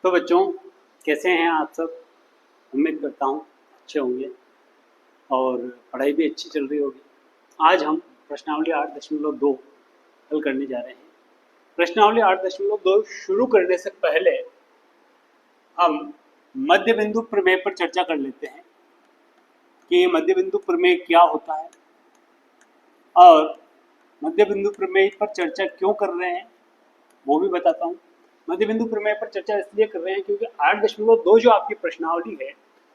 तो बच्चों, कैसे हैं आप सब? उम्मीद करता हूँ अच्छे होंगे और पढ़ाई भी अच्छी चल रही होगी। आज हम प्रश्नावली 8.2 हल करने जा रहे हैं। प्रश्नावली 8.2 शुरू करने से पहले हम मध्य बिंदु प्रमेय पर चर्चा कर लेते हैं कि मध्य बिंदु प्रमेय क्या होता है और मध्य बिंदु प्रमेय पर चर्चा क्यों कर रहे हैं वो भी बताता हूँ। मध्य बिंदु प्रमेय पर चर्चा इसलिए कर रहे हैं क्योंकि 8.2 जो आपकी प्रश्नावली है,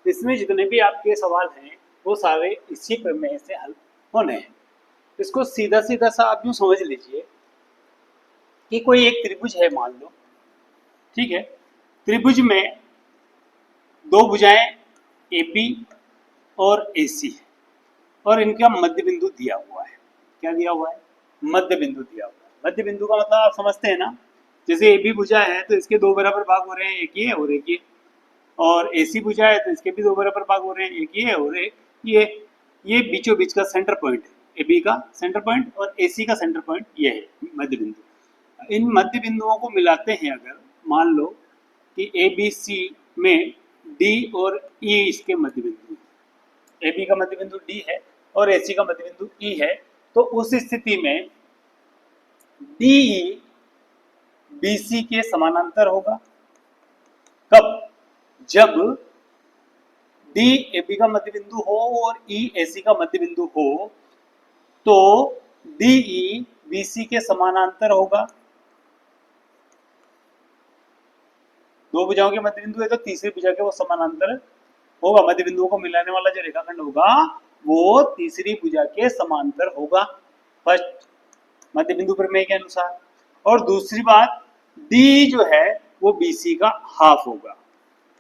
इसमें जितने भी आपके सवाल हैं वो सारे इसी प्रमेय से हल होने हैं। इसको सीधा सीधा सा आप यूँ समझ लीजिए कि कोई एक त्रिभुज है, मान लो, ठीक है। त्रिभुज में दो भुजाएं AP और AC है और इनका मध्य बिंदु दिया हुआ है। क्या दिया हुआ है? मध्य बिंदु दिया हुआ है। मध्य बिंदु का मतलब आप समझते हैं ना, जैसे AB भुजा है तो इसके दो बराबर भाग हो रहे हैं, एक ये और एक ये, और AC भुजा है तो इसके भी दो बराबर भाग हो रहे हैं, एक ये और एक ये बीचों बीच का सेंटर पॉइंट है, AB का सेंटर पॉइंट और AC का सेंटर पॉइंट ये है मध्य बिंदु। इन मध्य बिंदुओं को मिलाते हैं अगर, मान लो कि ABC में D और E इसके मध्य बिंदु है, AB का मध्य बिंदु D है और AC का मध्य बिंदु E है, तो उस स्थिति में DE BC के समानांतर होगा। कब? जब D AB का मध्य बिंदु हो और E AC का मध्य बिंदु हो तो DE BC के समानांतर होगा। दो भुजाओं के मध्य बिंदु है तो तीसरी भुजा के वो समानांतर होगा। मध्य बिंदुओं को मिलाने वाला जो रेखाखंड होगा वो तीसरी भुजा के समांतर होगा, फर्स्ट मध्य बिंदु प्रमेय के अनुसार। और दूसरी बात, D जो है वो BC का हाफ होगा,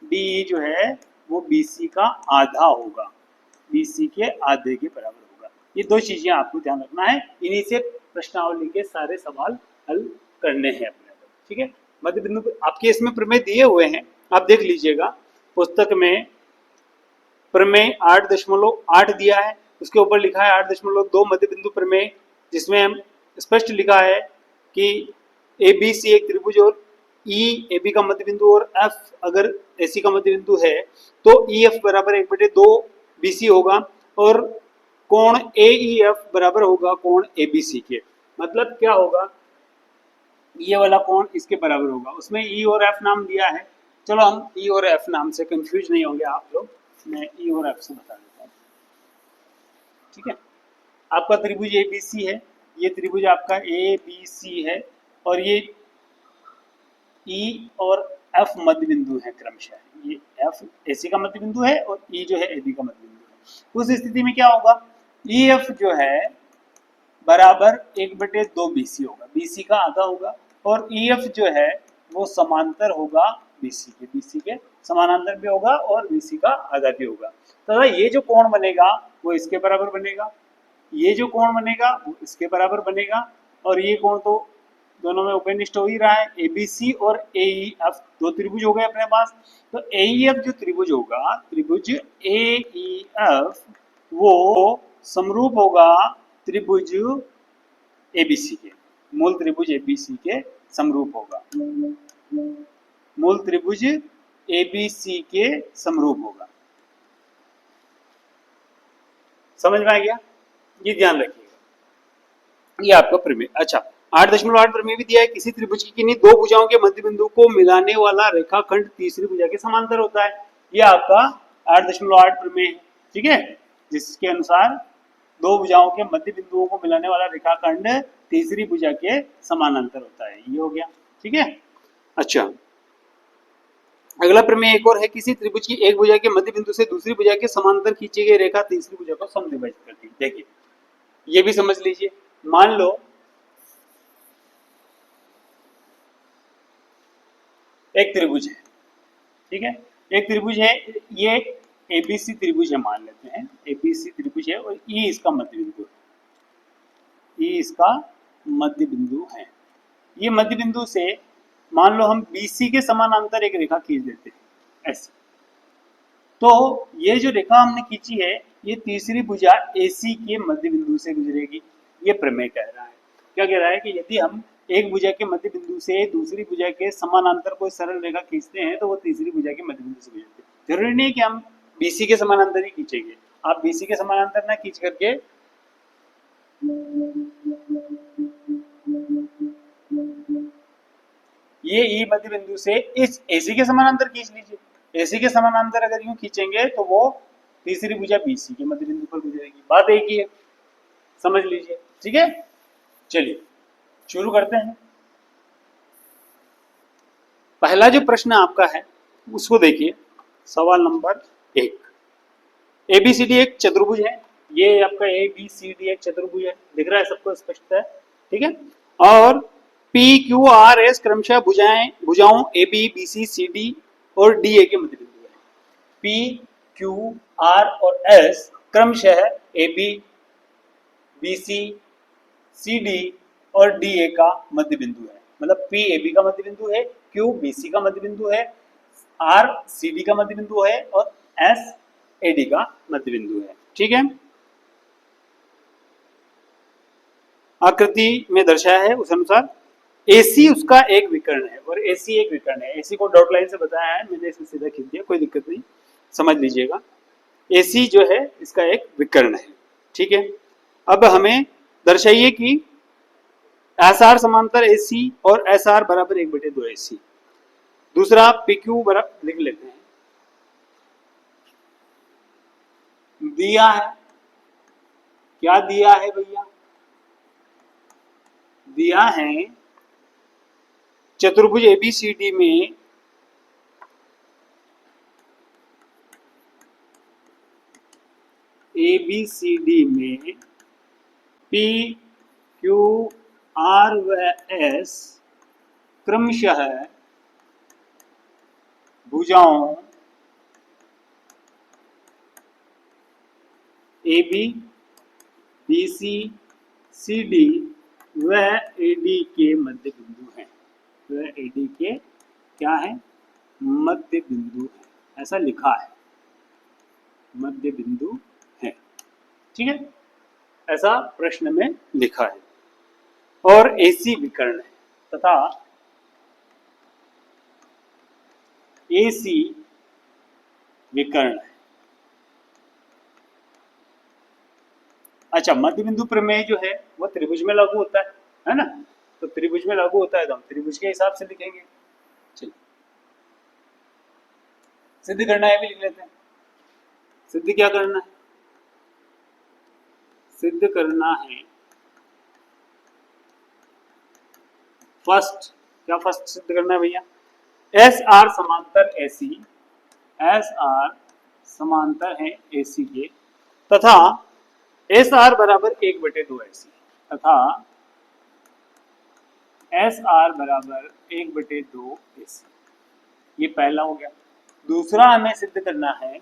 D जो है वो BC का आधा होगा, BC के आधे के बराबर होगा। ये दो चीजें आपको ध्यान रखना है, इन्हीं से प्रश्नावली के सारे सवाल हल करने हैं अपने, ठीक है। मध्य बिंदु आपके इसमें प्रमेय दिए हुए हैं, आप देख लीजिएगा पुस्तक में प्रमेय 8.8 दिया है, उसके ऊपर लिखा है 8.2 मध्य बिंदु प्रमेय, जिसमें हम स्पष्ट लिखा है कि ABC एक त्रिभुज और EAB का मध्य बिंदु और F अगर AC का मध्य बिंदु है तो EF बराबर 1/2 BC होगा और कोण AEF बराबर होगा कोण ABC के। मतलब क्या होगा? ये वाला कोण इसके बराबर होगा। उसमें E और F नाम दिया है, चलो हम E और F नाम से कंफ्यूज नहीं होंगे आप लोग, मैं E और F से बता देता हूँ, ठीक है। आपका त्रिभुज ABC है, ये त्रिभुज आपका ABC है और ये E और F मध्य बिंदु है क्रमशः। ये F AC का मध्य बिंदु है और E जो है AB का मध्य बिंदु है। उस स्थिति में क्या होगा? EF जो है बराबर 1/2 BC होगा, BC का आधा होगा, और EF जो है वो समांतर होगा BC के समानांतर भी होगा और BC का आधा भी होगा। तो ये जो कोण बनेगा वो इसके बराबर बनेगा, ये जो कोण बनेगा वो इसके बराबर बनेगा, और ये कोण तो दोनों में उपनिष्ठ हो ही रहा है। ABC और AEF दो त्रिभुज हो गए अपने पास। तो AEF जो त्रिभुज होगा, त्रिभुज AEF वो समरूप होगा त्रिभुज ABC के, मूल त्रिभुज ABC के समरूप होगा, मूल त्रिभुज ABC के समरूप होगा। समझ में आ गया? ये ध्यान रखिएगा, ये आपका प्रमेय। अच्छा, 8.8 प्रमेय भी दिया है, किसी त्रिभुज की किन्हीं दो भुजाओं के मध्य बिंदु को मिलाने वाला रेखाखंड तीसरी भुजा के समांतर होता है। ये आपका 8.8 प्रमेय है, ठीक है, जिसके अनुसार दो भुजाओं के मध्य बिंदुओं को मिलाने वाला रेखाखंड तीसरी भुजा के समानांतर होता है। ये हो गया, ठीक है। अच्छा, अगला प्रमेय एक और है, किसी त्रिभुज की एक भुजा के मध्य बिंदु से दूसरी भुजा के समांतर खींची गई रेखा तीसरी भुजा को समद्विभाजित करती है। देखिए, ये भी समझ लीजिए, मान लो एक त्रिभुज है, ठीक है, एक त्रिभुज है, ये ABC त्रिभुज है, मान लेते हैं ABC त्रिभुज है और E इसका मध्य बिंदु है, E इसका मध्य बिंदु है। ये मध्य बिंदु से मान लो हम BC के समानांतर एक रेखा खींच देते हैं ऐसे, तो ये जो रेखा हमने खींची है ये तीसरी भुजा AC के मध्य बिंदु से गुजरेगी। ये प्रमेय कह रहा है, क्या कह रहा है कि यदि हम एक भुजा के मध्य बिंदु से दूसरी भुजा के समानांतर कोई सरल रेखा खींचते हैं तो वो तीसरी भुजा के मध्य बिंदु से गुजरती है। जरूरी नहीं कि हम बीसी के समानांतर ही खींचेंगे, आप बीसी के समानांतर ना खींच करके ये ई मध्य बिंदु से इस एसी के समानांतर खींच लीजिए। एसी के समानांतर अगर यूं खींचेंगे तो वो तीसरी भुजा बीसी के मध्य बिंदु पर गुजरेगी। बात एक ही है, समझ लीजिए। ठीक है, चलिए शुरू करते हैं। पहला जो प्रश्न आपका है उसको देखिए, सवाल नंबर 1। एबीसीडी एक चतुर्भुज है, ये आपका एबीसीडी एक चतुर्भुज है, दिख रहा है सबको स्पष्ट है। ठीक है, और पी क्यू आर एस क्रमशः भुजाओं A B B C C D और डी ए के मध्य बिंदु है। पी क्यू आर और एस क्रमशः A B B C C D और डी ए का मध्य बिंदु है। मतलब पी ए बी का मध्य बिंदु है, क्यू बी सी का मध्य बिंदु है, आर सी डी का मध्य बिंदु है और एस ए डी का मध्य बिंदु है। ठीक है, आकृति में दर्शाया है उस अनुसार AC उसका एक विकर्ण है और AC एक विकर्ण है। AC को डॉट लाइन से बताया है, मैंने इसे सीधा खींच दिया, कोई दिक्कत नहीं, समझ लीजिएगा। AC जो है इसका एक विकर्ण है। ठीक है, अब हमें दर्शाइए कि SR समांतर AC और SR बराबर 1/2 AC। दूसरा PQ बराबर लिख लेते हैं, दिया है, क्या दिया है भैया, दिया है चतुर्भुज एबीसीडी में पी क्यू आर व एस क्रमशः भुजाओं A B B C C D व ए डी के मध्य बिंदु हैं। वह ए डी के क्या है, मध्य बिंदु है, ऐसा लिखा है, मध्य बिंदु है। ठीक है, ऐसा प्रश्न में लिखा है। और AC विकर्ण है तथा AC विकर्ण है। अच्छा, मध्य बिंदु प्रमेय जो है वो त्रिभुज में लागू होता है ना, तो त्रिभुज में लागू होता है तो हम त्रिभुज के हिसाब से लिखेंगे। चलिए सिद्ध करना है भी लिख लेते हैं। सिद्ध क्या करना है, सिद्ध करना है फर्स्ट, क्या फर्स्ट सिद्ध करना है भैया, एस आर समांतर एसी, एस आर समांतर है एसी के तथा एस आर बराबर 1/2 एसी तथा एस आर बराबर 1/2 एसी। ये पहला हो गया। दूसरा हमें सिद्ध करना है,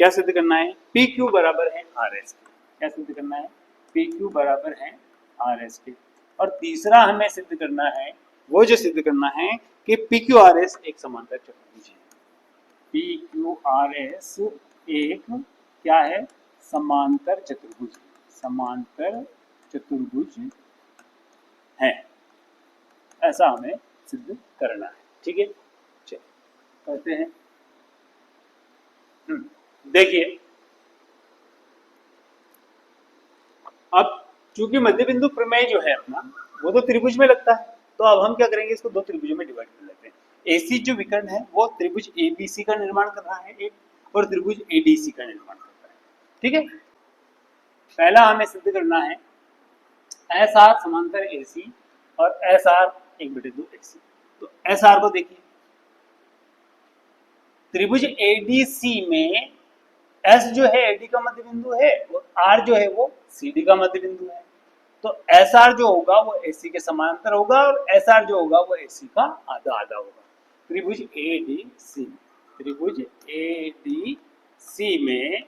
क्या सिद्ध करना है, पी क्यू बराबर है आर एस के। क्या सिद्ध करना है, पी क्यू बराबर है आर एस के। और तीसरा हमें सिद्ध करना है, वो जो सिद्ध करना है कि पी क्यू आर एस एक समांतर चतुर्भुज है। पी क्यू आर एस एक क्या है, समांतर चतुर्भुज, समांतर चतुर्भुज है, ऐसा हमें सिद्ध करना है। ठीक है, चलिए करते हैं। देखिए अब चूंकि मध्य बिंदु प्रमेय जो है अपना वो तो त्रिभुज में लगता है, तो अब हम क्या करेंगे, इसको दो त्रिभुजों में डिवाइड कर लेते हैं। AC जो विकर्ण है वो त्रिभुज ABC का निर्माण कर रहा है एक, और त्रिभुज ADC का निर्माण कर रहा है। ठीक है, पहला हमें सिद्ध करना है SR समांतर AC और SR 1/2 AC। तो SR को देखिए, त्रिभुज ADC में S जो है AD का मध्य बिंदु है और R जो है वो CD का मध्य बिंदु है। तो SR जो होगा वो AC के समांतर होगा और SR जो होगा वो AC का आधा आधा होगा। त्रिभुज ADC, त्रिभुज ADC में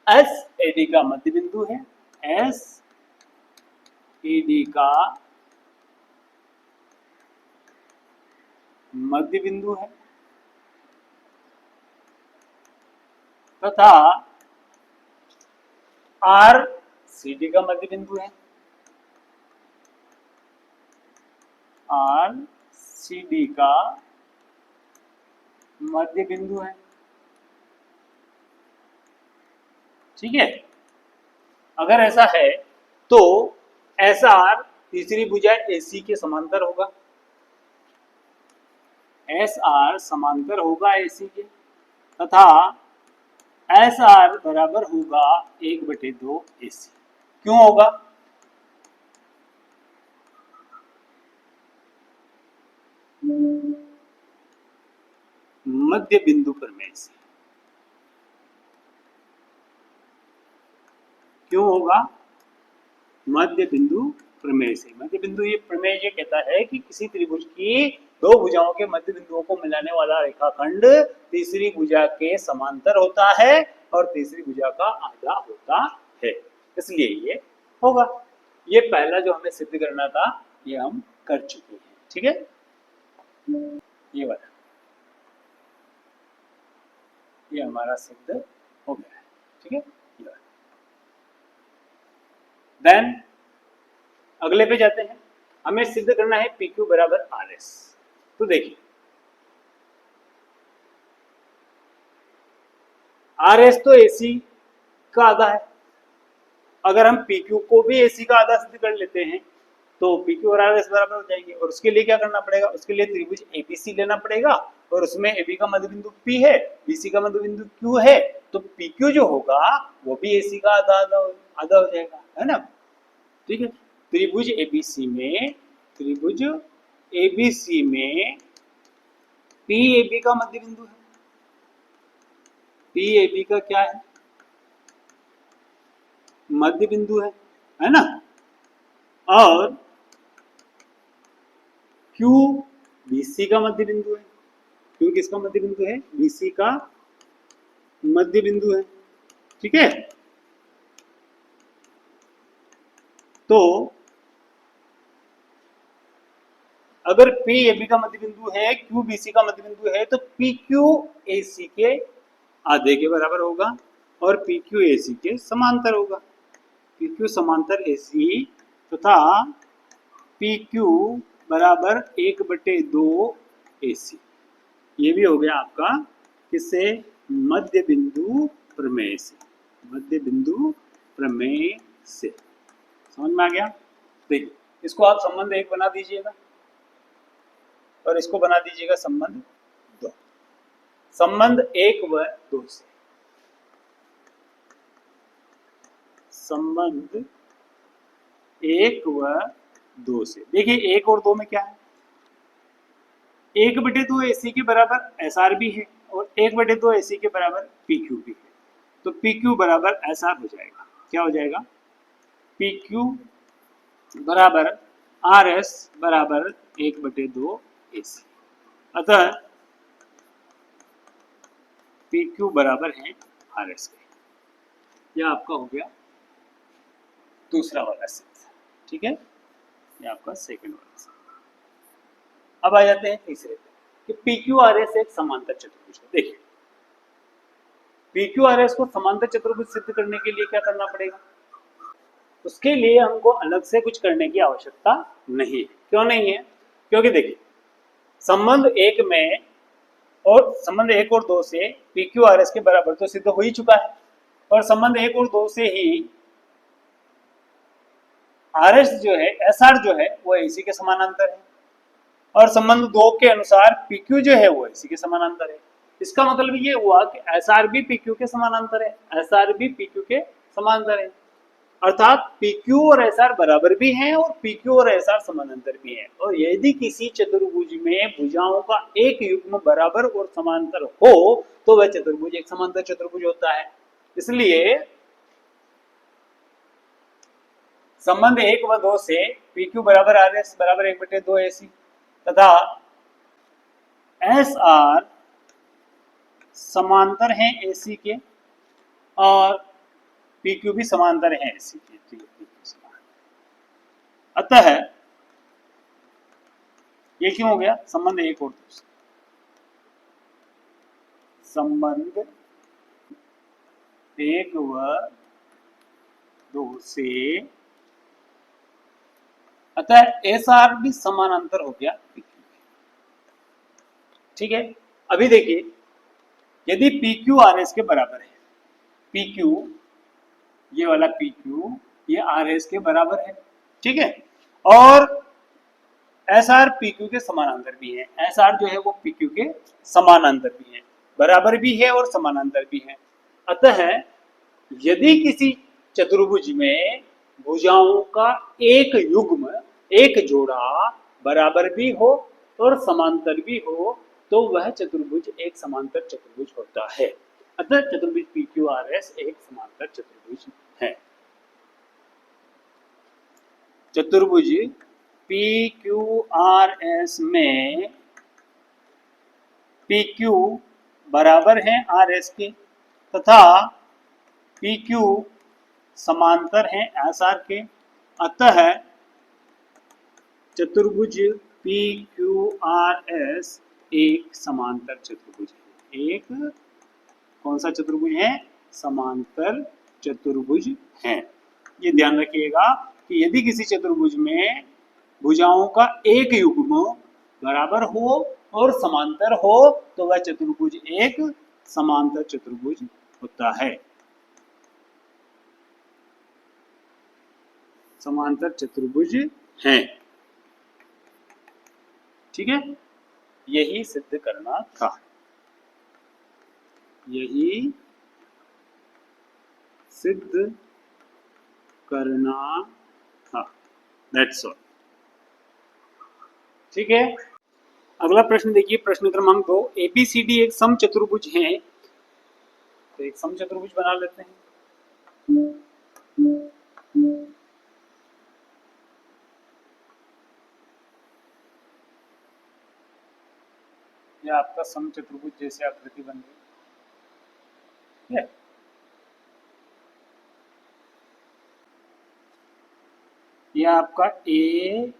S AD का मध्य बिंदु है, S AD का मध्य बिंदु है तथा R CD का मध्य बिंदु है। आर सी डी का मध्य बिंदु है। ठीक है, अगर ऐसा है तो एस आर तीसरी भुजा एसी के समांतर होगा। एस आर समांतर होगा एसी के, तथा एस आर बराबर होगा 1/2 एसी। क्यों होगा? मध्य बिंदु प्रमेय से। क्यों होगा? मध्य बिंदु प्रमेय से। मध्य बिंदु ये प्रमेय ये कहता है कि किसी त्रिभुज की दो भुजाओं के मध्य बिंदुओं को मिलाने वाला रेखाखंड तीसरी भुजा के समांतर होता है और तीसरी भुजा का आधा होता है, इसलिए ये होगा। ये पहला जो हमें सिद्ध करना था ये हम कर चुके हैं। ठीक है, ये वाला ये हमारा सिद्ध हो गया है। ठीक है, देन अगले पे जाते हैं। हमें सिद्ध करना है पी क्यू बराबर आर एस। तो देखिए आर एस तो एसी का आधा है। अगर हम पी क्यू को भी एसी का आधा सिद्ध कर लेते हैं तो पी क्यू और आर एस बराबर हो जाएंगे। और उसके लिए क्या करना पड़ेगा? उसके लिए त्रिभुज एबीसी लेना पड़ेगा और उसमें एबी का मध्य बिंदु पी है, बीसी का मध्य बिंदु क्यू है, तो पी क्यू जो होगा वो भी एसी का आधा आधा हो जाएगा, है ना। ठीक है, त्रिभुज एबीसी में पी एबी का मध्य बिंदु है। पी एबी का क्या है? मध्य बिंदु है ना। और क्यू बीसी का मध्य बिंदु है। क्यू किसका मध्य बिंदु है? बीसी का मध्य बिंदु है। ठीक है, तो अगर पी एबी का मध्य बिंदु है, क्यू बीसी का मध्य बिंदु है, तो पी क्यू एसी के आधे के बराबर होगा और पी क्यू एसी के समांतर होगा। पी क्यू समांतर एसी तथा पी क्यू बराबर 1/2 एसी। ये भी हो गया आपका किससे? मध्य बिंदु प्रमेय से। मध्य बिंदु प्रमेय से समझ में आ गया? देखिए इसको आप संबंध 1 बना दीजिएगा और इसको बना दीजिएगा संबंध 2। संबंध 1 व 2 से, संबंध 1 व 2 से देखिए 1 और 2 में क्या है? 1/2 एसी के बराबर एस आर भी है और 1/2 एसी के बराबर पी क्यू भी है। तो पी क्यू बराबर एस आर हो जाएगा। क्या हो जाएगा? पी क्यू बराबर आर एस बराबर 1/2 एसी। अतः पी क्यू बराबर है आर एस के। यह आपका हो गया दूसरा वाला सिद्ध। ठीक है, यह आपका सेकंड वाला सिद्ध। अब आ जाते हैं तीसरे पे कि पी क्यू आर एस एक समांतर चतुर्भुज है। देखिए पी क्यू आर एस को समांतर चतुर्भुज सिद्ध करने के लिए क्या करना पड़ेगा? उसके लिए हमको अलग से कुछ करने की आवश्यकता नहीं है। क्यों नहीं है? क्योंकि देखिए संबंध 1 में और संबंध 1 और 2 से पी क्यू आर एस के बराबर तो सिद्ध हो ही चुका है और संबंध 1 और 2 से ही आर एस जो है, एस आर जो है वो एसी के समानांतर है और संबंध 2 के अनुसार पी क्यू जो है वो एसी के समानांतर है। इसका मतलब ये हुआ कि एस आर भी पी क्यू के समानांतर है, एस आर भी पी क्यू के समानांतर है। अर्थात पी क्यू और एस आर बराबर भी हैं और पी क्यू और एस आर समानांतर भी हैं। और यदि किसी चतुर्भुज में भुजाओं का एक युग्म बराबर और समांतर हो तो वह चतुर्भुज एक समांतर चतुर्भुज होता है। इसलिए संबंध 1 व 2 से पी क्यू बराबर आर एस बराबर 1/2 एसी तथा एस आर समांतर हैं एसी के और पी क्यू भी समांतर हैं एसी के। अतः ये क्यों हो गया? संबंध 1 और 2 से। संबंध 1 व 2 से अतः एस आर भी समानांतर हो गया पी क्यू। ठीक है, अभी देखिए यदि पी क्यू आर एस के बराबर है, पी क्यू ये वाला पी क्यू ये आर एस के बराबर है, ठीक है, और एस आर पी क्यू के समानांतर भी है, एस आर जो है वो पी क्यू के समानांतर भी है, बराबर भी है और समानांतर भी है। अतः यदि किसी चतुर्भुज में भुजाओं का एक युग्म एक जोड़ा बराबर भी हो और समांतर भी हो तो वह चतुर्भुज एक समांतर चतुर्भुज होता है। अतः चतुर्भुज पी क्यू आर एस एक समांतर चतुर्भुज है। चतुर्भुज पी क्यू आर एस में पी क्यू बराबर है आर एस के तथा पी क्यू समांतर है एस आर के। अतः चतुर्भुज पी क्यू आर एस एक समांतर चतुर्भुज है। एक कौन सा चतुर्भुज है? समांतर चतुर्भुज है। ये ध्यान रखिएगा कि यदि किसी चतुर्भुज में भुजाओं का एक युग्म बराबर हो और समांतर हो तो वह चतुर्भुज एक समांतर चतुर्भुज होता है। समांतर चतुर्भुज है। ठीक है, यही सिद्ध करना था, यही सिद्ध करना था। That's all. ठीक है, अगला प्रश्न देखिए, प्रश्न क्रमांक 2। एबीसीडी एक समचतुर्भुज है, तो एक समचतुर्भुज बना लेते हैं। यह आपका समचतुर्भुज जैसे आकृति बन गई है। यह आपका ए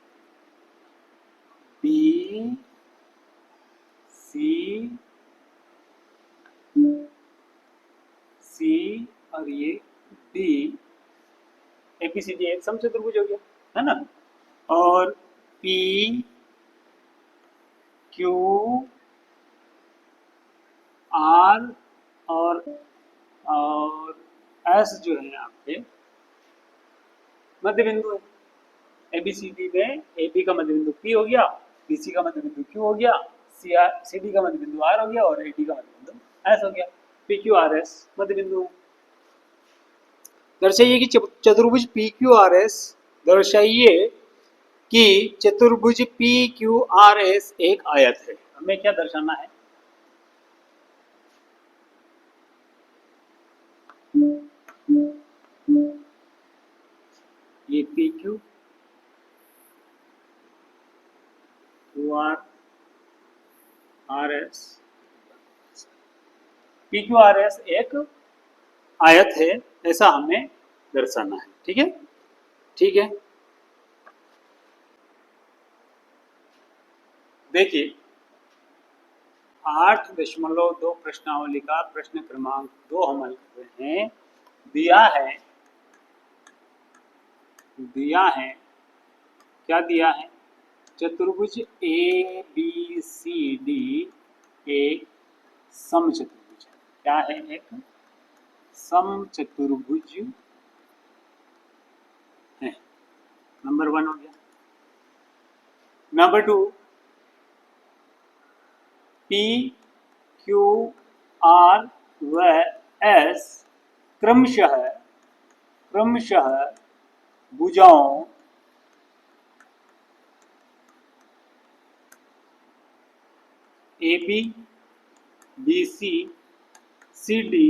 बी सी और ये डी, एबीसीडी एक समचतुर्भुज हो गया है ना। और पी क्यू आर और एस जो है आपके मध्य बिंदु है। एबीसीडी में ए बी का मध्य बिंदु पी हो गया, बी सी का मध्य बिंदु क्यू हो गया, सी डी का मध्य बिंदु आर हो गया और ए डी का मध्य बिंदु एस हो गया। पी क्यू आर एस मध्य बिंदु है। दर्शाइए कि चतुर्भुज पी क्यू आर एस, दर्शाइए कि चतुर्भुज पी क्यू आर एस एक आयत है। हमें क्या दर्शाना है? ये P Q R S, P Q R S एक आयत है, ऐसा हमें दर्शाना है। ठीक है, ठीक है। देखिए 8.2 प्रश्नावली का प्रश्न क्रमांक 2 हम हल कर रहे हैं। दिया है क्या दिया है? चतुर्भुज ए बी सी डी एक समचतुर्भुज है। क्या है? एक समचतुर्भुज है। नंबर 1 हो गया। नंबर 2, पी क्यू आर व एस क्रमशः भुजाओं A B B C C D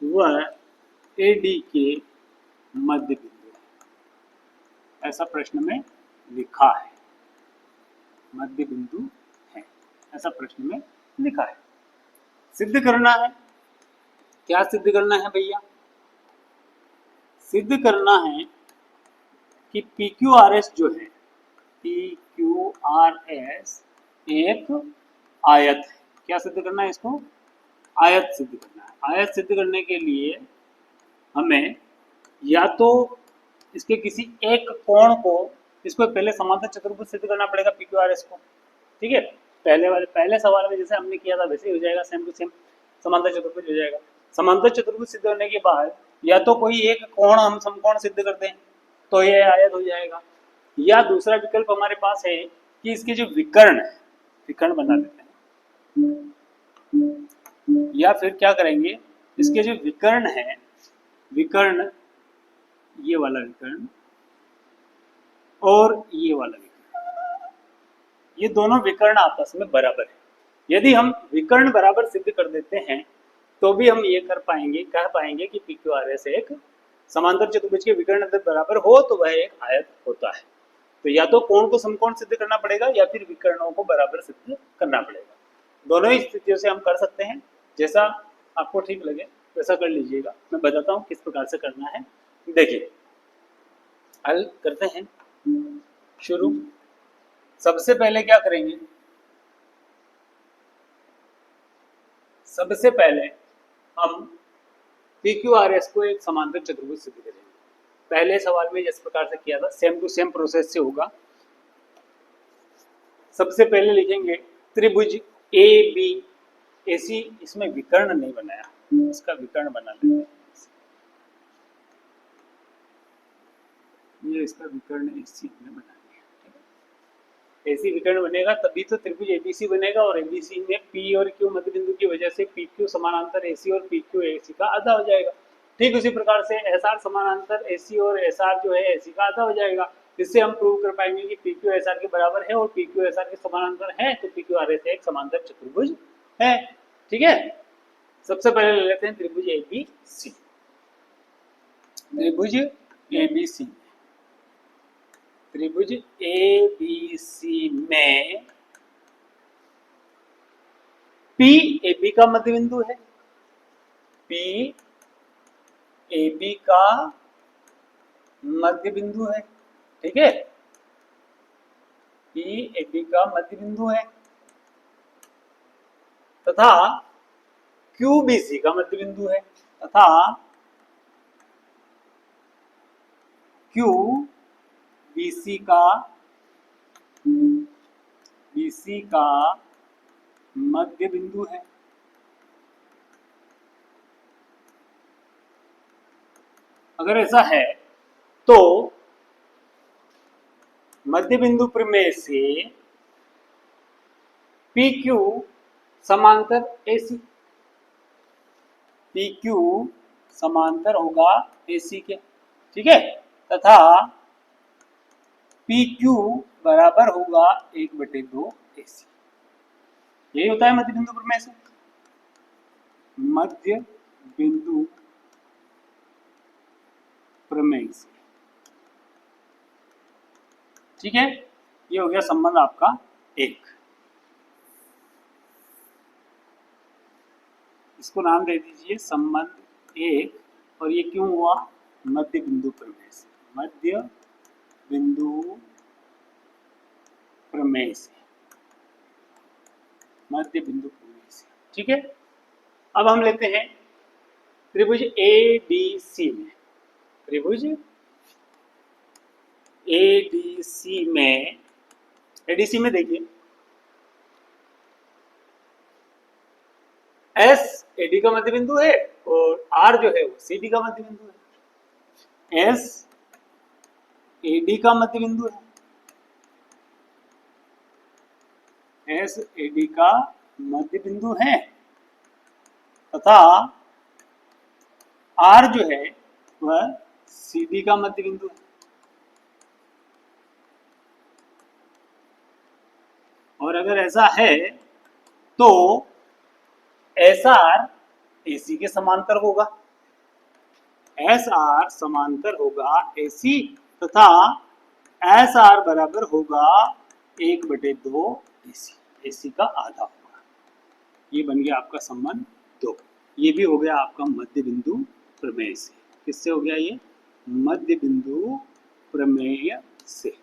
व ए डी के मध्य बिंदु है। ऐसा प्रश्न में लिखा है, मध्य बिंदु है, ऐसा प्रश्न में लिखा है। सिद्ध करना है। क्या सिद्ध करना है भैया? सिद्ध करना है कि पी क्यू आर एस जो है, पी क्यू आर एस एक आयत है। क्या सिद्ध करना है इसको? आयत सिद्ध करना है। आयत सिद्ध करने के लिए हमें या तो इसके किसी एक कोण को इसको पहले समांतर चतुर्भुज सिद्ध करना पड़ेगा PQRS को, ठीक है। पहले सवाल में जैसे हमने किया था वैसे ही हो जाएगा, सेम टू सेम समांतर चतुर्भुज हो जाएगा। समांतर चतुर्भुज सिद्ध होने के बाद या तो कोई एक कोण हम समकोण सिद्ध कर दें तो ये आयत हो जाएगा, या दूसरा विकल्प हमारे पास है कि इसके जो विकर्ण है, विकर्ण बना लेते हैं, या फिर क्या करेंगे, इसके जो विकर्ण है, विकर्ण ये वाला विकर्ण और ये वाला विकर्ण, ये दोनों विकर्ण आपस में बराबर है। यदि हम विकर्ण बराबर सिद्ध कर देते हैं तो भी हम ये कह पाएंगे कि PQRS एक समांतर चतुर्भुज के विकर्ण अगर बराबर हो तो वह एक आयत होता है। तो या तो कोण को समकोण सिद्ध करना पड़ेगा या फिर विकर्णों को बराबर सिद्ध करना पड़ेगा। दोनों ही स्थितियों से हम कर सकते हैं, जैसा आपको ठीक लगे वैसा कर लीजिएगा। मैं बताता हूँ किस प्रकार से करना है। देखिए हल करते हैं शुरू। सबसे पहले क्या करेंगे, सबसे पहले हम PQRS को एक समांतर चतुर्भुज सिद्ध करेंगे। पहले सवाल में जिस प्रकार से किया था सेम टू सेम प्रोसेस से होगा। सबसे पहले लिखेंगे त्रिभुज ABC, इसमें विकर्ण नहीं बनाया, इसका विकर्ण बना लेते हैं। ये इसका विकर्ण AC हमने बना दिया। AC विकर्ण बनेगा तभी तो त्रिभुज ABC बनेगा, और ABC में P और Q मध्य बिंदु की वजह से PQ समानांतर AC और PQ AC का आधा हो जाएगा। ठीक उसी प्रकार से SR समानांतर AC और SR जो है AC का आधा हो जाएगा। इससे हम प्रूव कर पाएंगे कि PQ SR के बराबर है और PQ SR के समानांतर है, तो PQRS एक समांतर चतुर्भुज है। ठीक है, सबसे पहले ले लेते हैं त्रिभुज ABC। त्रिभुज ABC, त्रिभुज ABC में P AB का मध्य बिंदु है, P AB का मध्य बिंदु है, ठीक है, P AB का मध्य बिंदु है, तथा QBC का मध्य बिंदु है, तथा QBC का मध्य बिंदु है। अगर ऐसा है तो मध्य बिंदु प्रमेय से PQ समांतर AC, PQ समांतर होगा AC के, ठीक है, तथा PQ बराबर होगा 1/2 AC। यही होता है मध्य बिंदु प्रमेय से। मध्य बिंदु प्रमेय से, ठीक है, ये हो गया संबंध आपका एक। इसको नाम दे दीजिए संबंध एक, और ये क्यों हुआ, मध्य बिंदु प्रमेय से, मध्य बिंदु प्रमेय से, मध्य बिंदु प्रमेय से, ठीक है। अब हम लेते हैं त्रिभुज ADC में, त्रिभुज ADC में, ADC में देखिए S AD का मध्य बिंदु है और R जो है वो CD का मध्य बिंदु है। S AD का मध्य बिंदु है, S AD का मध्य बिंदु है, तथा R जो है वह CD का मध्य बिंदु है। और अगर ऐसा है तो SR AC के समांतर होगा, SR समांतर होगा AC, तथा SR बराबर होगा 1/2 AC, AC का आधा होगा। ये बन गया आपका संबंध 2। ये भी हो गया आपका मध्य बिंदु प्रमेय से। किससे हो गया ये, मध्य बिंदु प्रमेय से,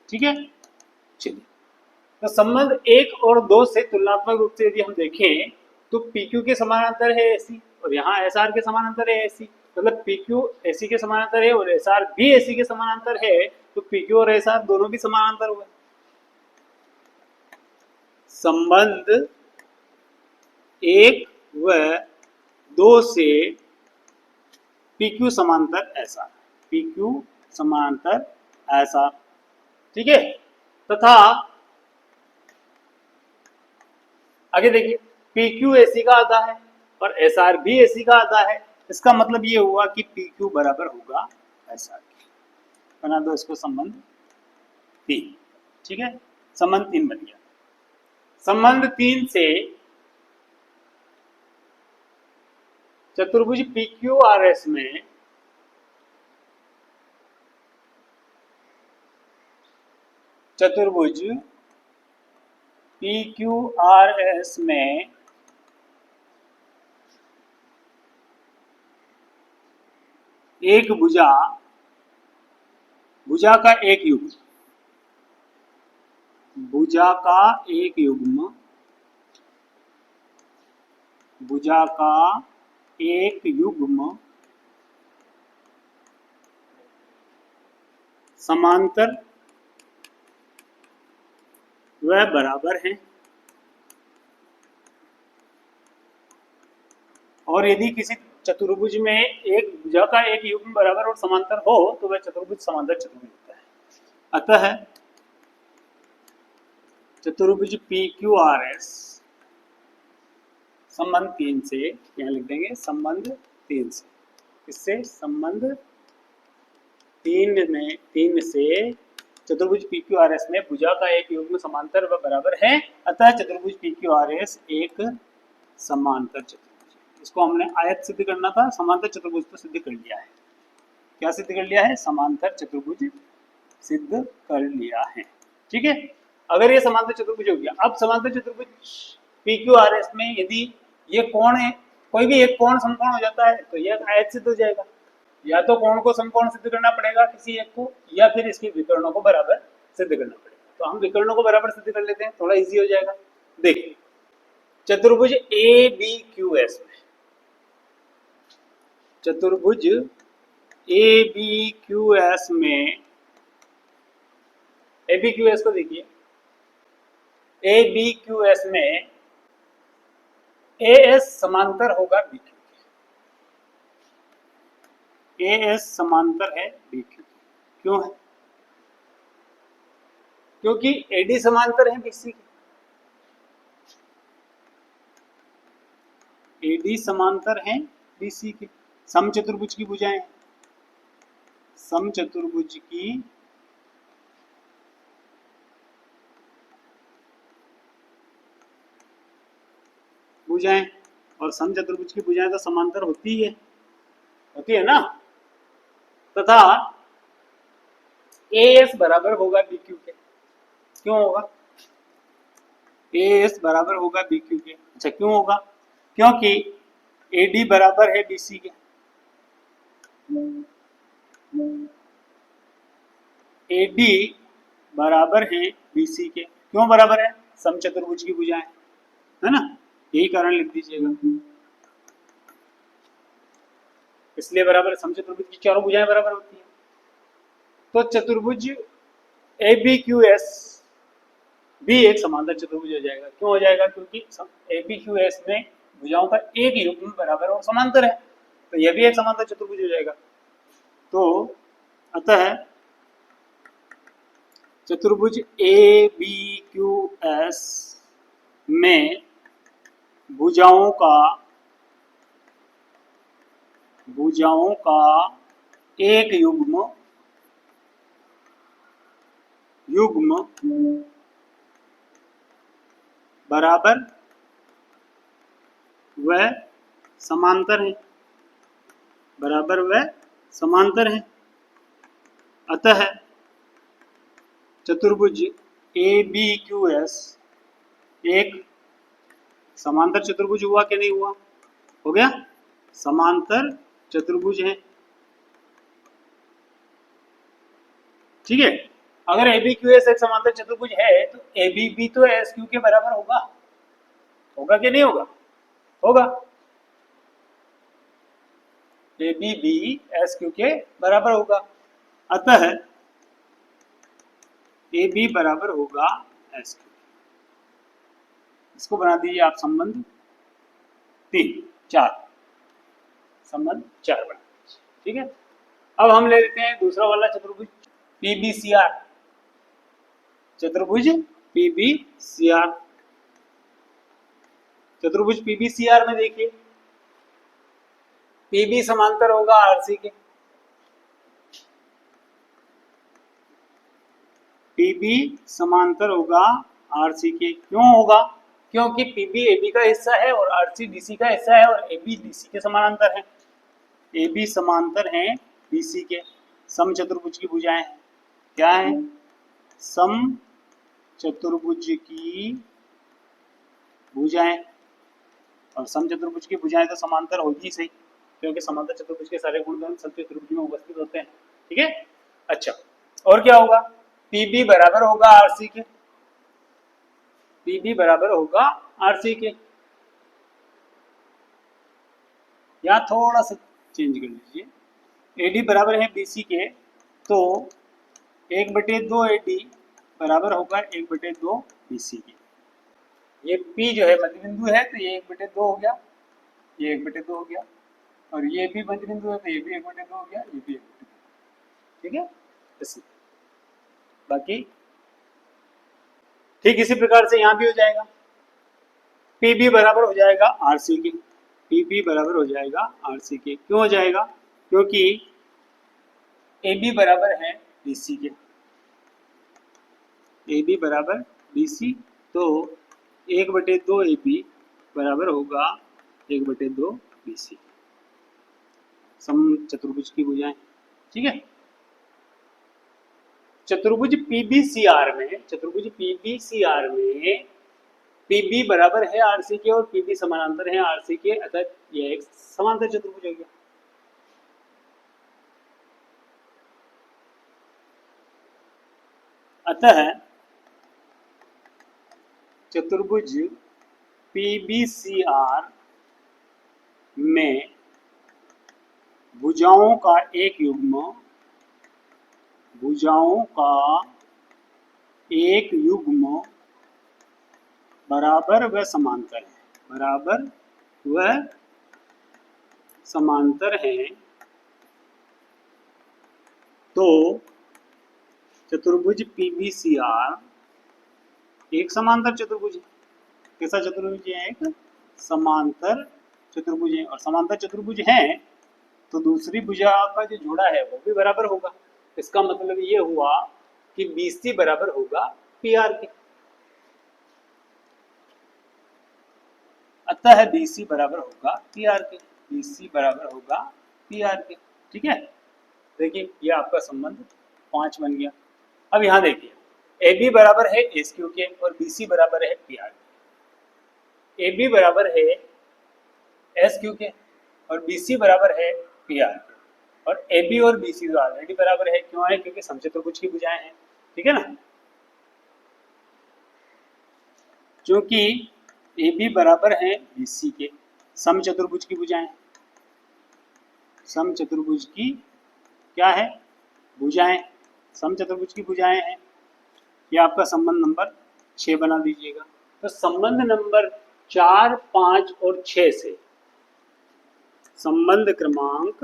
ठीक है। चलिए, तो संबंध 1 और 2 से तुलनात्मक रूप से यदि हम देखें तो PQ के समानांतर है AC और यहाँ SR के समानांतर है AC, मतलब पी क्यू ए सी के समानांतर है और एस आर भी ए सी के समानांतर है, तो पी क्यू और एस आर दोनों भी समानांतर हुए। संबंध 1 व 2 से पी क्यू समांतर एस आर, पी क्यू समांतर एस आर, ठीक है। तथा आगे देखिए, पी क्यू ए सी का आधा है और एस आर भी ए सी का आधा है। इसका मतलब ये हुआ कि पी क्यू बराबर होगा एस आर के। बना दो इसको संबंध 3, ठीक है। संबंध 3 बन गया। संबंध 3 से चतुर्भुज पी क्यू आर एस में चतुर्भुज पी क्यू आर एस में एक भुजा, भुजा का एक युग्म, भुजा का एक युग्म, भुजा का एक युग्म समांतर व बराबर है। और यदि किसी चतुर्भुज में एक भुजा का एक युग्म बराबर और समांतर हो तो वह चतुर्भुज समांतर चतुर्भुज होता है। अतः चतुर्भुज पी क्यू आर एस संबंध 3 से, यहाँ लिख देंगे संबंध 3 से, इससे संबंध 3 से चतुर्भुज पी क्यू आर एस में भुजा का एक युग्म समांतर व बराबर है। अतः चतुर्भुज पी क्यू आर एस एक समांतर चतुर्भुज। इसको हमने आयत सिद्ध करना था, समांतर चतुर्भुज तो सिद्ध कर लिया है। क्या सिद्ध कर लिया है? समांतर चतुर्भुज सिद्ध कर लिया है, ठीक है। अगर ये समांतर चतुर्भुज हो गया, अब समांतर चतुर्भुज पी क्यू आर एस में यदि ये कोण है, कोई भी एक कोण समकोण हो जाता है तो यह आयत सिद्ध हो जाएगा। या तो कोण को समकोण सिद्ध करना पड़ेगा किसी एक को, या फिर इसके विकर्णों को बराबर सिद्ध करना पड़ेगा। तो हम विकर्णों को बराबर सिद्ध कर लेते हैं, थोड़ा इजी हो जाएगा। देखिए, चतुर्भुज ए बी क्यू एस में, चतुर्भुज ए बी क्यू एस में, ए बी क्यू एस को देखिए, ए बी क्यू एस में ए एस समांतर होगा बी क्यू के, ए एस समांतर है बी क्यू के। क्यों है? क्योंकि ए डी समांतर है बी सी के, ए डी समांतर है बी सी के। समचतुर्भुज की भुजाएं, समचतुर्भुज की भुजाएं, और समचतुर्भुज की भुजाएं तो समांतर होती है ना। तथा ए एस बराबर होगा बी क्यू के। क्यों होगा? ए एस बराबर होगा बी क्यू के। अच्छा, क्यों होगा? क्योंकि ए डी बराबर है बी सी के। ए डी बराबर है बी सी के। क्यों बराबर है? समचतुर्भुज की भुजाएं, है ना, यही कारण लिख दीजिएगा। इसलिए बराबर, समचतुर्भुज की चारों भुजाएं बराबर होती है। तो चतुर्भुज ए बी क्यू एस भी एक समांतर चतुर्भुज हो जाएगा। क्यों हो जाएगा? क्योंकि ए बी क्यू एस में भुजाओं का एक युग्म बराबर और समांतर है, तो यह भी एक समांतर चतुर्भुज हो जाएगा। तो अतः चतुर्भुज ए बी क्यू एस में भुजाओं का एक युग्म बराबर व समांतर है, बराबर व समांतर है। अतः चतुर्भुज ए बी क्यू एस एक समांतर चतुर्भुज हुआ कि नहीं हुआ? हो गया, समांतर चतुर्भुज है, ठीक है। अगर ए बी क्यू एस एक समांतर चतुर्भुज है तो ए बी भी तो एस क्यू के बराबर होगा कि नहीं होगा? होगा। ए बी भी एस क्यू के बराबर होगा। अतः ए बी बराबर होगा एस क्यू। इसको बना दीजिए आप संबंध 4 संबंध 4 बना दीजिए। ठीक है, अब हम ले लेते हैं दूसरा वाला चतुर्भुज पीबीसीआर। चतुर्भुज पीबीसीआर, चतुर्भुज पीबीसीआर में देखिए पीबी समांतर होगा आरसी के, पीबी समांतर होगा आरसी के। क्यों होगा? क्योंकि पीबी एबी का हिस्सा है और आरसी डीसी का हिस्सा है और एबी डीसी के समानांतर है। एबी समांतर है डीसी के। सम चतुर्भुज की भुजाएं हैं। क्या है? सम चतुर्भुज की भुजाएं। और सम चतुर्भुज की भुजाएं तो समांतर होगी सही, क्योंकि समांतर चतुर्भुज के सारे गुणधर्म सम चतुर्भुज में उपस्थित होते हैं। ठीक है, अच्छा और क्या होगा? पीबी बराबर होगा आरसी के, पीबी बराबर होगा आरसी के। यहाँ थोड़ा सा चेंज कर लीजिए। एडी बराबर है बीसी के, तो 1/2 एडी बराबर होगा 1/2 बीसी के। ये पी जो है मध्य बिंदु है, तो ये 1/2 हो गया, ये 1/2 हो गया, और ये भी मध्य बिंदु है तो ये भी 1/2 हो गया, ये भी 1/2। ठीक है, ऐसे बाकी ठीक इसी प्रकार से यहाँ भी हो जाएगा। पीबी बराबर हो जाएगा आरसी के, पीबी बराबर हो जाएगा आरसी के। क्यों हो जाएगा? क्योंकि AB बराबर है BC के, AB बराबर BC, तो 1/2 AB बराबर होगा 1/2 BC। सम चतुर्भुज की भुजाएं। ठीक है, चतुर्भुज PBCR में, चतुर्भुज PBCR में PB बराबर है RC के और PB समानांतर है RC के, अतः यह एक समांतर चतुर्भुज हो गया। अतः चतुर्भुज PBCR में भुजाओं का एक युग्म, भुजाओं का एक युग्म बराबर व समांतर है, बराबर व समांतर है। तो चतुर्भुज PBCR एक समांतर चतुर्भुज है। कैसा चतुर्भुज है? एक समांतर चतुर्भुज है। और समांतर चतुर्भुज है तो दूसरी भुजा का जो जोड़ा है वो भी बराबर होगा। इसका मतलब ये हुआ कि BC बराबर होगा PR के। अतः BC बराबर होगा PR के, BC बराबर होगा PR के। ठीक है, देखिए ये आपका संबंध 5 बन गया। अब यहाँ देखिए AB बराबर है SQ के और BC बराबर है PR के। AB बराबर है SQ के और BC बराबर है PR के, और AB और BC तो ऑलरेडी बराबर है। क्यों है? क्योंकि समचतुर्भुज की भुजाएं हैं। ठीक है ना, क्योंकि AB बराबर है BC के, समचतुर्भुज की भुजाएं, समचतुर्भुज की क्या है? भुजाएं, समचतुर्भुज की भुजाएं हैं। ये आपका संबंध नंबर 6 बना दीजिएगा। तो संबंध नंबर 4, 5 और 6 से संबंध क्रमांक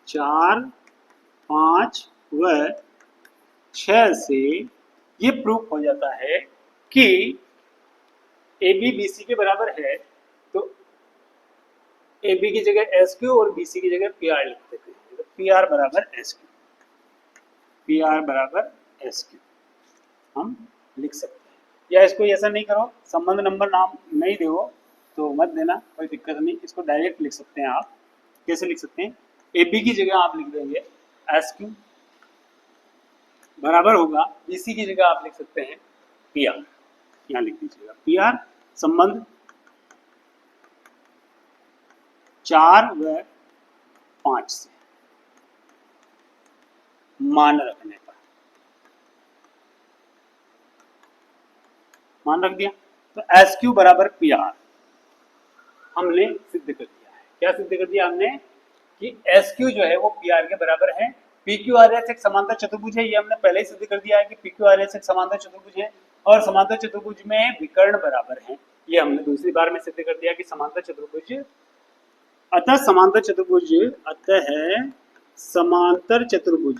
4, 5 व 6 से ये प्रूफ हो जाता है कि AB BC के बराबर है, तो AB की जगह SQ और BC की जगह PR लिख देते हैं। तो PR बराबर SQ, PR बराबर SQ हम लिख सकते हैं। या इसको ऐसा नहीं करो, संबंध नंबर नाम नहीं दो तो मत देना, कोई दिक्कत नहीं, इसको डायरेक्ट लिख सकते हैं आप। कैसे लिख सकते हैं? AB की जगह आप लिख देंगे SQ बराबर होगा, BC की जगह आप लिख सकते हैं PR। यहाँ लिख दीजिएगा PR संबंध 4 व 5 से मान रखने पर, मान रख दिया तो SQ बराबर PR, हमने सिद्ध कर दिया है। क्या सिद्ध कर दिया हमने कि एस क्यू जो है वो पी आर के बराबर है। पी क्यू आर एस एक समांतर चतुर्भुज है, ये हमने पहले ही सिद्ध कर दिया है कि पी क्यू आर एस एक समांतर चतुर्भुज है और समांतर चतुर्भुज में विकर्ण बराबर है। ये हमने दूसरी बार में सिद्ध कर दिया कि समांतर चतुर्भुज अतः समांतर चतुर्भुज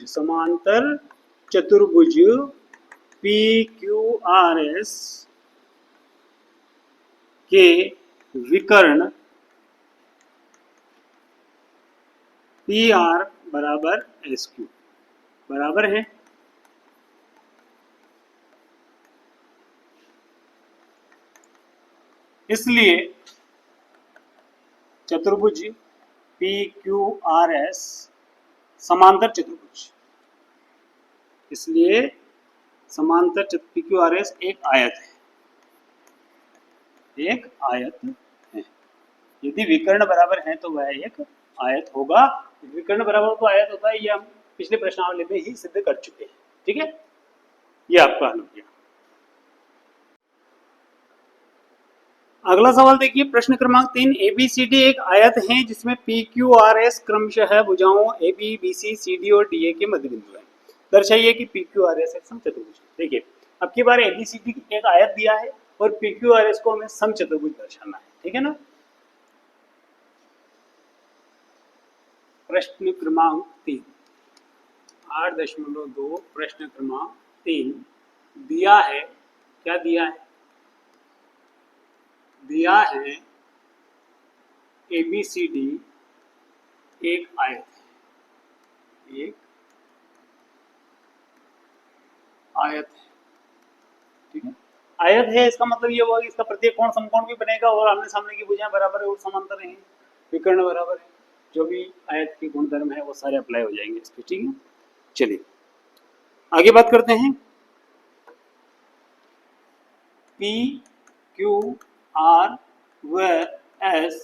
समांतर चतुर्भुज पी क्यू आर एस के विकर्ण पी आर बराबर एस क्यू बराबर है। इसलिए चतुर्भुज पी क्यू आर एस समांतर चतुर्भुज, इसलिए समांतर पी क्यू आर एस एक आयत है, एक आयत है। यदि विकर्ण बराबर है तो वह एक आयत होगा। विकर्ण बराबर तो आयत होता है, ये हम पिछले प्रश्नावली में ही सिद्ध कर चुके हैं। ठीक है, ये आपका हल हो गया। अगला सवाल देखिए, प्रश्न क्रमांक 3, ABCD एक आयत है जिसमें PQRS क्रमशः भुजाओं AB, BC, CD और DA के मध्य बिंदु है। दर्शाइए कि PQRS एक समचतुर्भुज है। देखिए, अब की बार ABCD एक आयत दिया है और PQRS को हमें समचतुर्भुज दर्शाना है। ठीक है ना। प्रश्न क्रमांक 3 8.2 प्रश्न क्रमांक 3 दिया है। क्या दिया है? दिया है ABCD एक आयत है, एक आयत है। ठीक है, आयत है इसका मतलब ये हुआ कि इसका प्रत्येक कोण समकोण भी बनेगा और आमने सामने की भुजाएं बराबर है और समांतर हैं, विकर्ण बराबर है। जो भी आयत के गुणधर्म है वो सारे अप्लाई हो जाएंगे इस पे। ठीक है, चलिए आगे बात करते हैं। P, Q, R व S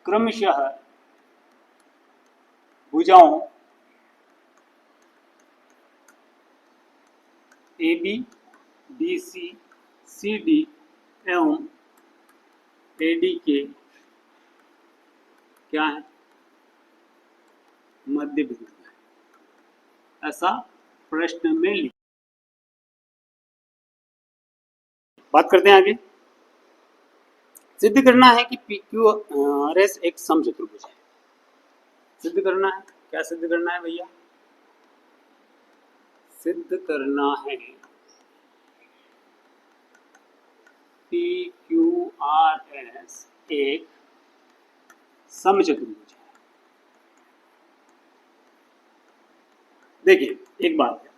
क्रमशः भुजाओं AB, BC, CD एवं AD के क्या है? मध्य बिंदु है, ऐसा प्रश्न में लिखा। बात करते हैं आगे। सिद्ध करना है कि PQRS एक समचतुर्भुज है। सिद्ध करना है। क्या सिद्ध करना है भैया? सिद्ध करना है PQRS एक समचतुर्भुज है। देखिए एक बात है,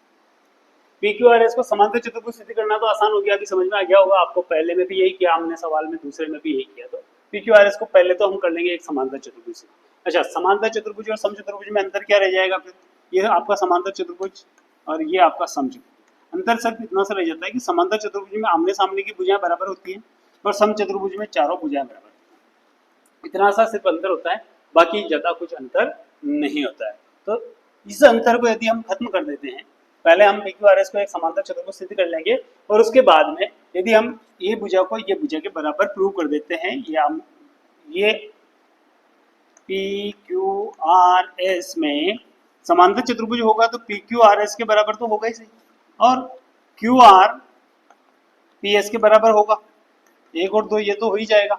PQRS को समांतर चतुर्भुज सिद्ध करना तो आसान हो गया, अभी समझ में आ गया होगा आपको। पहले में भी यही किया हमने सवाल में, दूसरे में भी यही किया। तो PQRS को पहले तो हम कर लेंगे एक समांतर चतुर्भुज से। अच्छा, समांतर चतुर्भुज और समचतुर्भुज में अंतर क्या रह जाएगा? फिर ये आपका समांतर चतुर्भुज और ये आपका समचतुर्भुज। अंतर सिर्फ इतना सा रह जाता है कि समांतर चतुर्भुज में आमने सामने की भुजाएं बराबर होती हैं और समचतुर्भुज में चारों भुजाएं बराबर होती हैं। इतना सा सिर्फ अंतर होता है, बाकी ज्यादा कुछ अंतर नहीं होता है। तो इस अंतर को यदि हम खत्म कर देते हैं, पहले हम PQRS को एक समांतर चतुर्भुज सिद्ध कर लेंगे और उसके बाद में यदि हम ये भुजा को ये भुजा के बराबर प्रूव कर देते हैं, या हम ये PQRS में समांतर चतुर्भुज होगा तो PQRS के बराबर तो होगा ही सही, और QR PS के बराबर होगा। 1 और 2 ये तो हो ही जाएगा,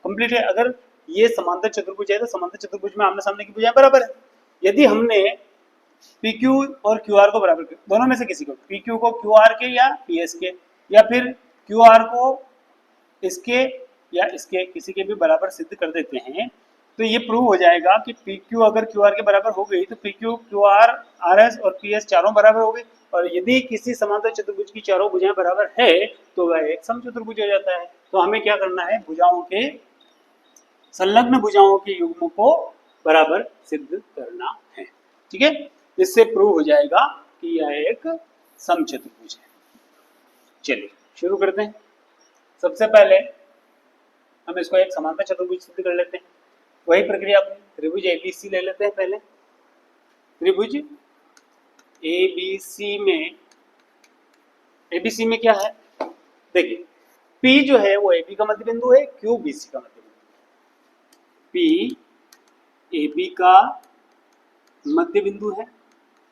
कंप्लीट है। अगर ये समांतर चतुर्भुज है तो समांतर चतुर्भुज में आमने सामने की भुजाएं बराबर है। यदि हमने PQ और QR को बराबर किया, दोनों में से किसी को, PQ को QR के या PS के, या फिर QR को इसके या इसके किसी के भी बराबर सिद्ध कर देते हैं, तो ये प्रूव हो जाएगा कि PQ अगर QR के बराबर हो गई तो PQ, QR, RS और PS चारों बराबर हो गए। और यदि किसी समांतर चतुर्भुज की चारों भुजाएं बराबर है तो वह एक समचतुर्भुज हो जाता है। तो हमें क्या करना है? भुजाओं के, संलग्न भुजाओं के युग्म को बराबर सिद्ध करना है। ठीक है, इससे प्रूव हो जाएगा कि यह एक समचतुर्भुज है। चलिए शुरू करते हैं। सबसे पहले हम इसको एक समांतर चतुर्भुज सिद्ध कर लेते हैं। वही प्रक्रिया अपनी, त्रिभुज ABC ले लेते हैं पहले। त्रिभुज ABC में क्या है? देखिए, P जो है वो AB का मध्य बिंदु है, Q BC का मध्य बिंदु है। पी ए बी का मध्य बिंदु है।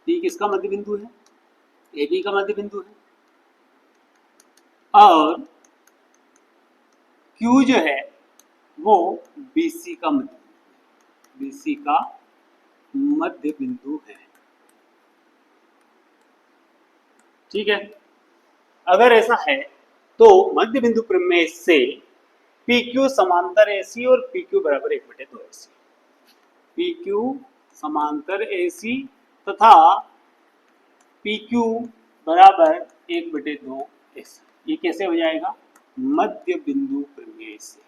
पी किसका मध्य बिंदु है? ए बी का मध्य बिंदु है। और क्यू जो है वो बी सी का मध्य, बी सी का मध्य बिंदु है। ठीक है, अगर ऐसा है तो मध्य बिंदु प्रमेय से पी क्यू समांतर एसी और पी क्यू बराबर 1/2 एसी, पी क्यू समांतर एसी तथा पी क्यू बराबर 1/2 एसी, ये कैसे हो जाएगा? मध्य बिंदु प्रमेय से।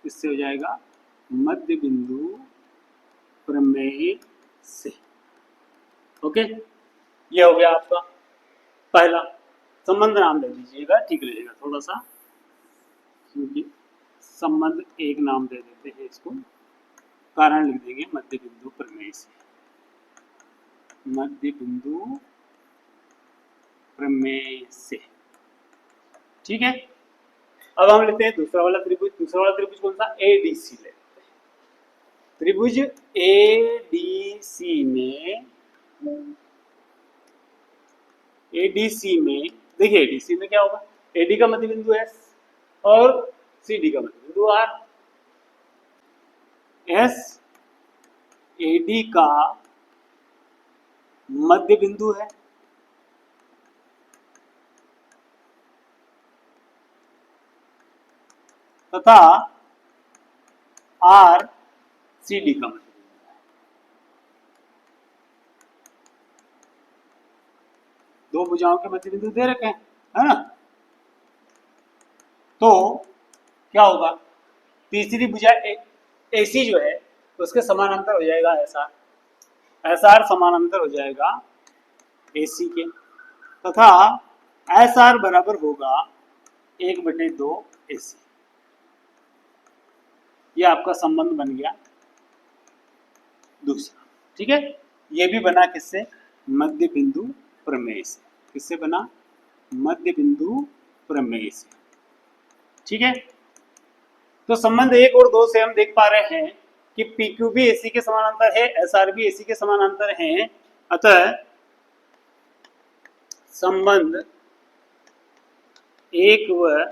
किससे हो जाएगा? मध्य बिंदु प्रमेय से। ओके, ये हो गया आपका पहला। संबंध नाम दे दीजिएगा, ठीक रहेगा थोड़ा सा, क्योंकि संबंध एक नाम दे देते हैं इसको, कारण लिख देंगे मध्य बिंदु प्रमेय से, मध्य बिंदु प्रमेय से। ठीक है, अब हम लेते हैं दूसरा वाला त्रिभुज। दूसरा वाला त्रिभुज कौन सा? एडीसी लेते हैं। त्रिभुज एडीसी में देखिए, एडीसी में क्या होगा? एडी का मध्य बिंदु एस और सीडी का मध्य बिंदु आर। एस एडी का मध्य बिंदु है तथा आर सीडी का मध्य बिंदु है। दो भुजाओं के मध्य बिंदु दे रखे हैं, है ना? तो क्या होगा? तीसरी भुजा एसी जो है उसके समानांतर हो जाएगा एस आर, एस आर समानांतर हो जाएगा एसी के, तथा एस आर बराबर होगा 1/2 एसी। ये आपका संबंध बन गया दूसरा। ठीक है, ये भी बना किससे? मध्य बिंदु प्रमेय से। किससे बना? मध्य बिंदु प्रमेय से। ठीक है, तो संबंध 1 और 2 से हम देख पा रहे हैं कि पी क्यू भी एसी के समानांतर है, एस आर भी एसी के समानांतर है। अतः संबंध 1 व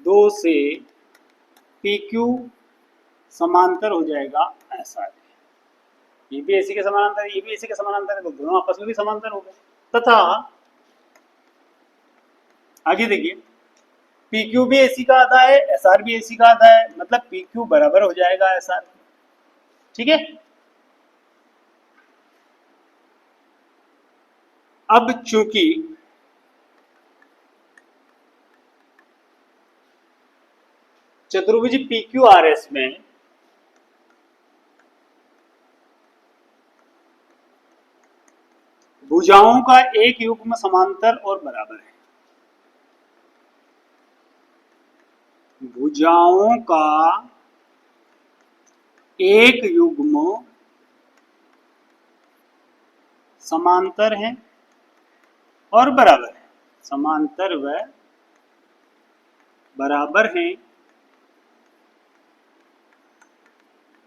2 से पी क्यू समांतर हो जाएगा एस आर। ये भी एसी के समानांतर है, ये भी एसी के समानांतर है, तो दोनों आपस में भी समांतर हो गए। तथा आगे देखिए, पी क्यू भी एसी का आधा है, एस आर भी एसी का आधा है, मतलब पी क्यू बराबर हो जाएगा एस आर। ठीक है, अब चूंकि चतुर्भुज पी क्यू आर एस में भुजाओं का एक युग्म समांतर और बराबर है, भुजाओं का एक युग्म समांतर है और बराबर है, समांतर व बराबर है।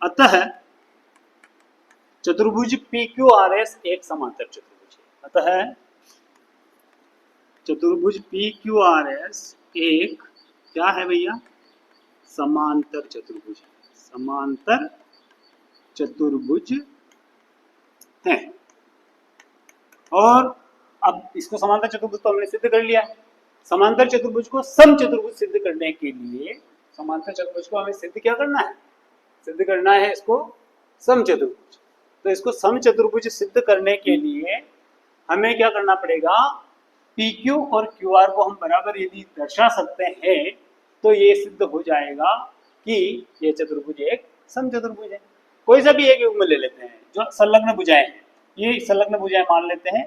अतः चतुर्भुज पी क्यू आर एस एक समांतर चतुर्भुज है। अतः चतुर्भुज पी क्यू आर एस एक क्या है भैया? समांतर चतुर्भुज, समांतर चतुर्भुज है। और अब इसको समांतर चतुर्भुज तो हमने सिद्ध कर लिया। समांतर चतुर्भुज को सम चतुर्भुज सिद्ध करने के लिए, समांतर चतुर्भुज को हमें सिद्ध क्या करना है? सिद्ध करना है इसको सम चतुर्भुज। तो इसको सम चतुर्भुज सिद्ध करने के लिए हमें क्या करना पड़ेगा? पी क्यू और क्यू आर को हम बराबर यदि दर्शा सकते हैं तो ये सिद्ध हो जाएगा कि ये चतुर्भुज एक सम चतुर्भुज है। कोई सा भी एक युग्म ले लेते हैं जो संलग्न भुजाएं हैं, ये संलग्न भुजाएं मान लेते हैं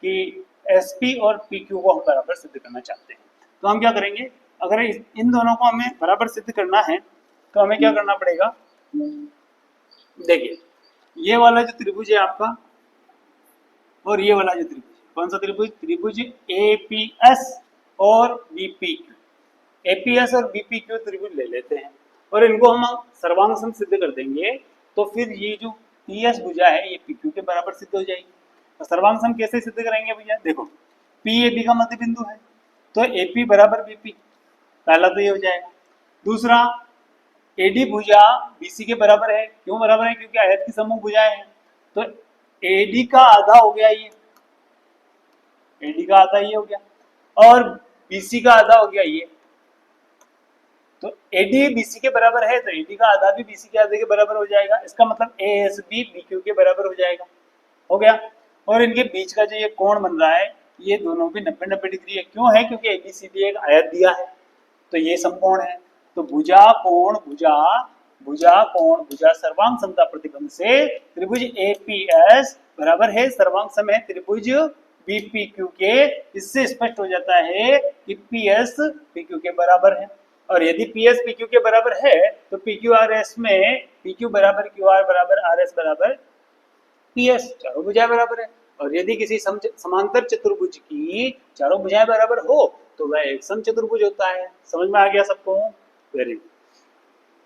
कि एस पी और पी क्यू को हम बराबर सिद्ध करना चाहते हैं। तो हम क्या करेंगे? अगर इन दोनों को हमें बराबर सिद्ध करना है तो हमें क्या करना पड़ेगा? देखिए, ये वाला जो त्रिभुज है आपका और ये वाला जो त्रिभुज, कौन सा त्रिभुज? त्रिभुज एपीएस और बीपीक्यू। एपीएस और बीपीक्यू त्रिभुज ले लेते हैं। और इनको हम सर्वांग सम सिद्ध कर देंगे तो फिर ये जो पी एस भुजा है ये पी क्यू के बराबर सिद्ध हो जाएगी। तो सर्वांग सम कैसे सिद्ध करेंगे भैया, देखो पी ए बी का मध्य बिंदु है तो ए पी बराबर बी पी, पहला तो ये हो जाएगा। दूसरा, एडी भुजा बीसी के बराबर है, क्यों बराबर है, क्योंकि आयत की समूह भुजाएं हैं। तो एडी का आधा हो गया ये, एडी का आधा ये हो गया और बीसी का आधा हो गया ये। तो एडी बीसी के बराबर है तो एडी का आधा भी बीसी के आधे के बराबर हो जाएगा। इसका मतलब A S B B Q के बराबर हो जाएगा, हो गया। और इनके बीच का जो ये कोण बन रहा है ये दोनों भी 90-90 डिग्री है, क्यों है, क्योंकि एबीसीडी एक आयत दिया है तो ये समकोण है। तो भुजा कोण भुजा भुजा कोण भुजा सर्वांग समता प्रतिबंध से त्रिभुज एपीएस बराबर है सर्वांग सम है त्रिभुज बीपीक्यू के। इससे स्पष्ट हो जाता है कि पीएस पीक्यू के बराबर है। और यदि पीएस पीक्यू के बराबर है तो पीक्यू आर एस में पीक्यू बराबर क्यू आर बराबर आर एस बराबर पीएस, चारों भुजाएं बराबर है। और यदि किसी समांतर चतुर्भुज की चारों भुजाएं बराबर हो तो वह एक सम चतुर्भुज होता है। समझ में आ गया सबको? Very good.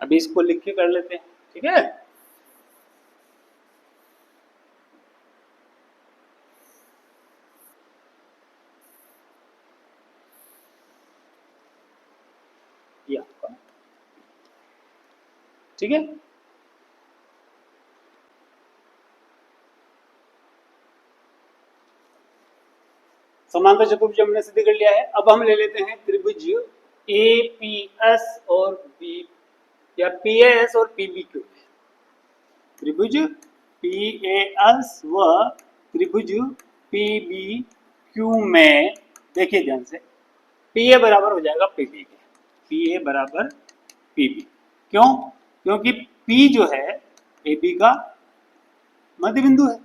अभी इसको लिख के कर लेते हैं, ठीक है। ये आपका ठीक है। समांतर चतुर्भुज हमने सिद्ध कर लिया है। अब हम ले लेते हैं त्रिभुज ए पी एस और बी या पी एस और पी बी क्यू। त्रिभुज पी ए एस व त्रिभुज पी बी क्यू में देखिए ध्यान से, पी ए बराबर हो जाएगा पी बी के, पी ए बराबर पी बी। क्यों? क्योंकि पी जो है ए बी का मध्य बिंदु है,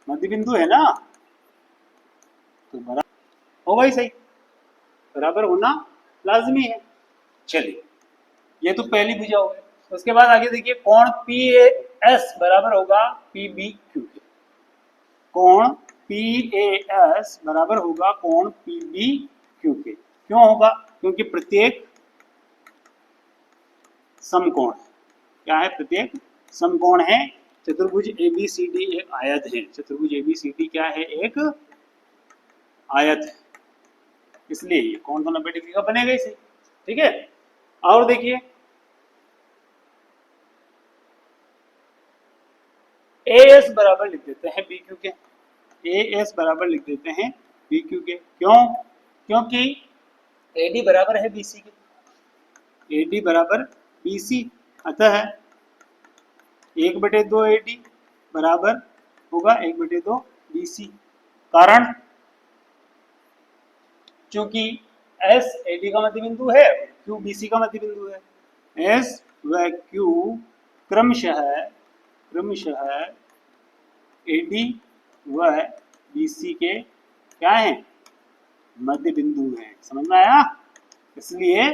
मध्य बिंदु है ना, तो बराबर होगा ही सही, बराबर होना लाजमी है। चलिए ये तो पहली भुजा हो गई। उसके बाद आगे देखिए कोण पी ए एस बराबर होगा पी बी क्यू के, कोण पी ए एस बराबर होगा कोण पी बी क्यू के। क्यों होगा? क्योंकि प्रत्येक समकोण है। क्या है? प्रत्येक समकोण है। चतुर्भुज एबीसीडी एक आयत है, चतुर्भुज एबीसीडी क्या है? एक आयत है, इसलिए ये कोण तो 90 डिग्री का बनेगा इसे, ठीक है। और देखिए ए एस बराबर लिख देते हैं बी क्यू के, ए एस बराबर लिख देते हैं बी क्यू के। क्यों? क्योंकि एडी बराबर है बीसी के, एडी बराबर बीसी, अतः 1/2 एडी बराबर होगा 1/2 बीसी। कारण क्योंकि एस एडी का मध्य बिंदु है, क्यू बीसी का मध्य बिंदु है। एस व क्यू क्रमशः एडी व बीसी के क्या है? मध्य बिंदु है। समझ में आया? इसलिए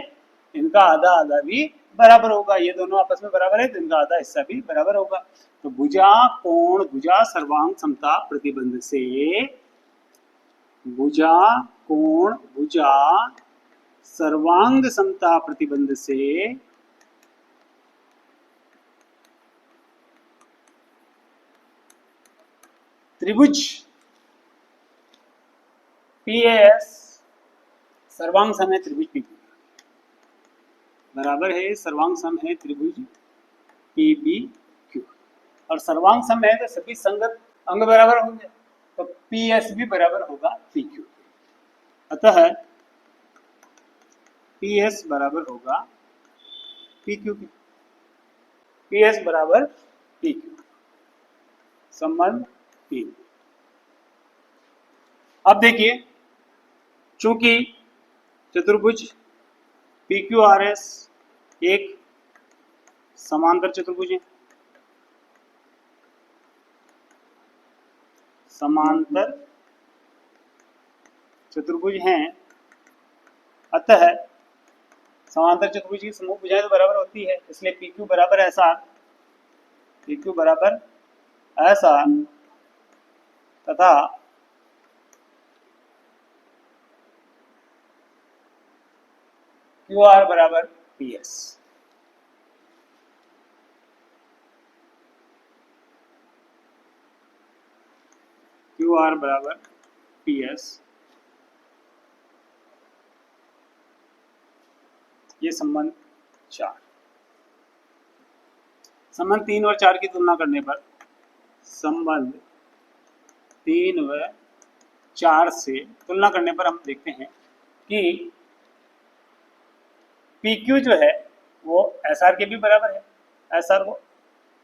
इनका आधा आधा भी बराबर होगा, ये दोनों आपस में बराबर है तो इनका आधा हिस्सा भी बराबर होगा। तो भुजा कोण भुजा सर्वांग समता प्रतिबंध से भुजा कोण भुजा सर्वांग समता प्रतिबंध से त्रिभुज पीएस सर्वांग सम है त्रिभुज पी बराबर है सर्वांग सम है त्रिभुज पी बी क्यू। और सर्वांग सम है तो सभी संगत अंग बराबर होंगे, तो पी एस भी बराबर होगा पी क्यू। अतः पी एस बराबर होगा पी क्यू के, पी एस बराबर पी क्यू, संबंध पी। अब देखिए चूंकि चतुर्भुज पी क्यू आर एस एक समांतर चतुर्भुज है, समांतर चतुर्भुज हैं, अतः समांतर चतुर्भुज की समूह भुजाएं तो बराबर होती है, इसलिए पी क्यू बराबर ऐसा, पी क्यू बराबर ऐसा तथा क्यू आर बराबर पी एस। क्यू आर बराबर पी एस, ये संबंध 4। संबंध 3 और 4 की तुलना करने पर संबंध 3 व 4 से तुलना करने पर हम देखते हैं कि पी क्यू जो है वो एस आर के भी बराबर है, एस आर को,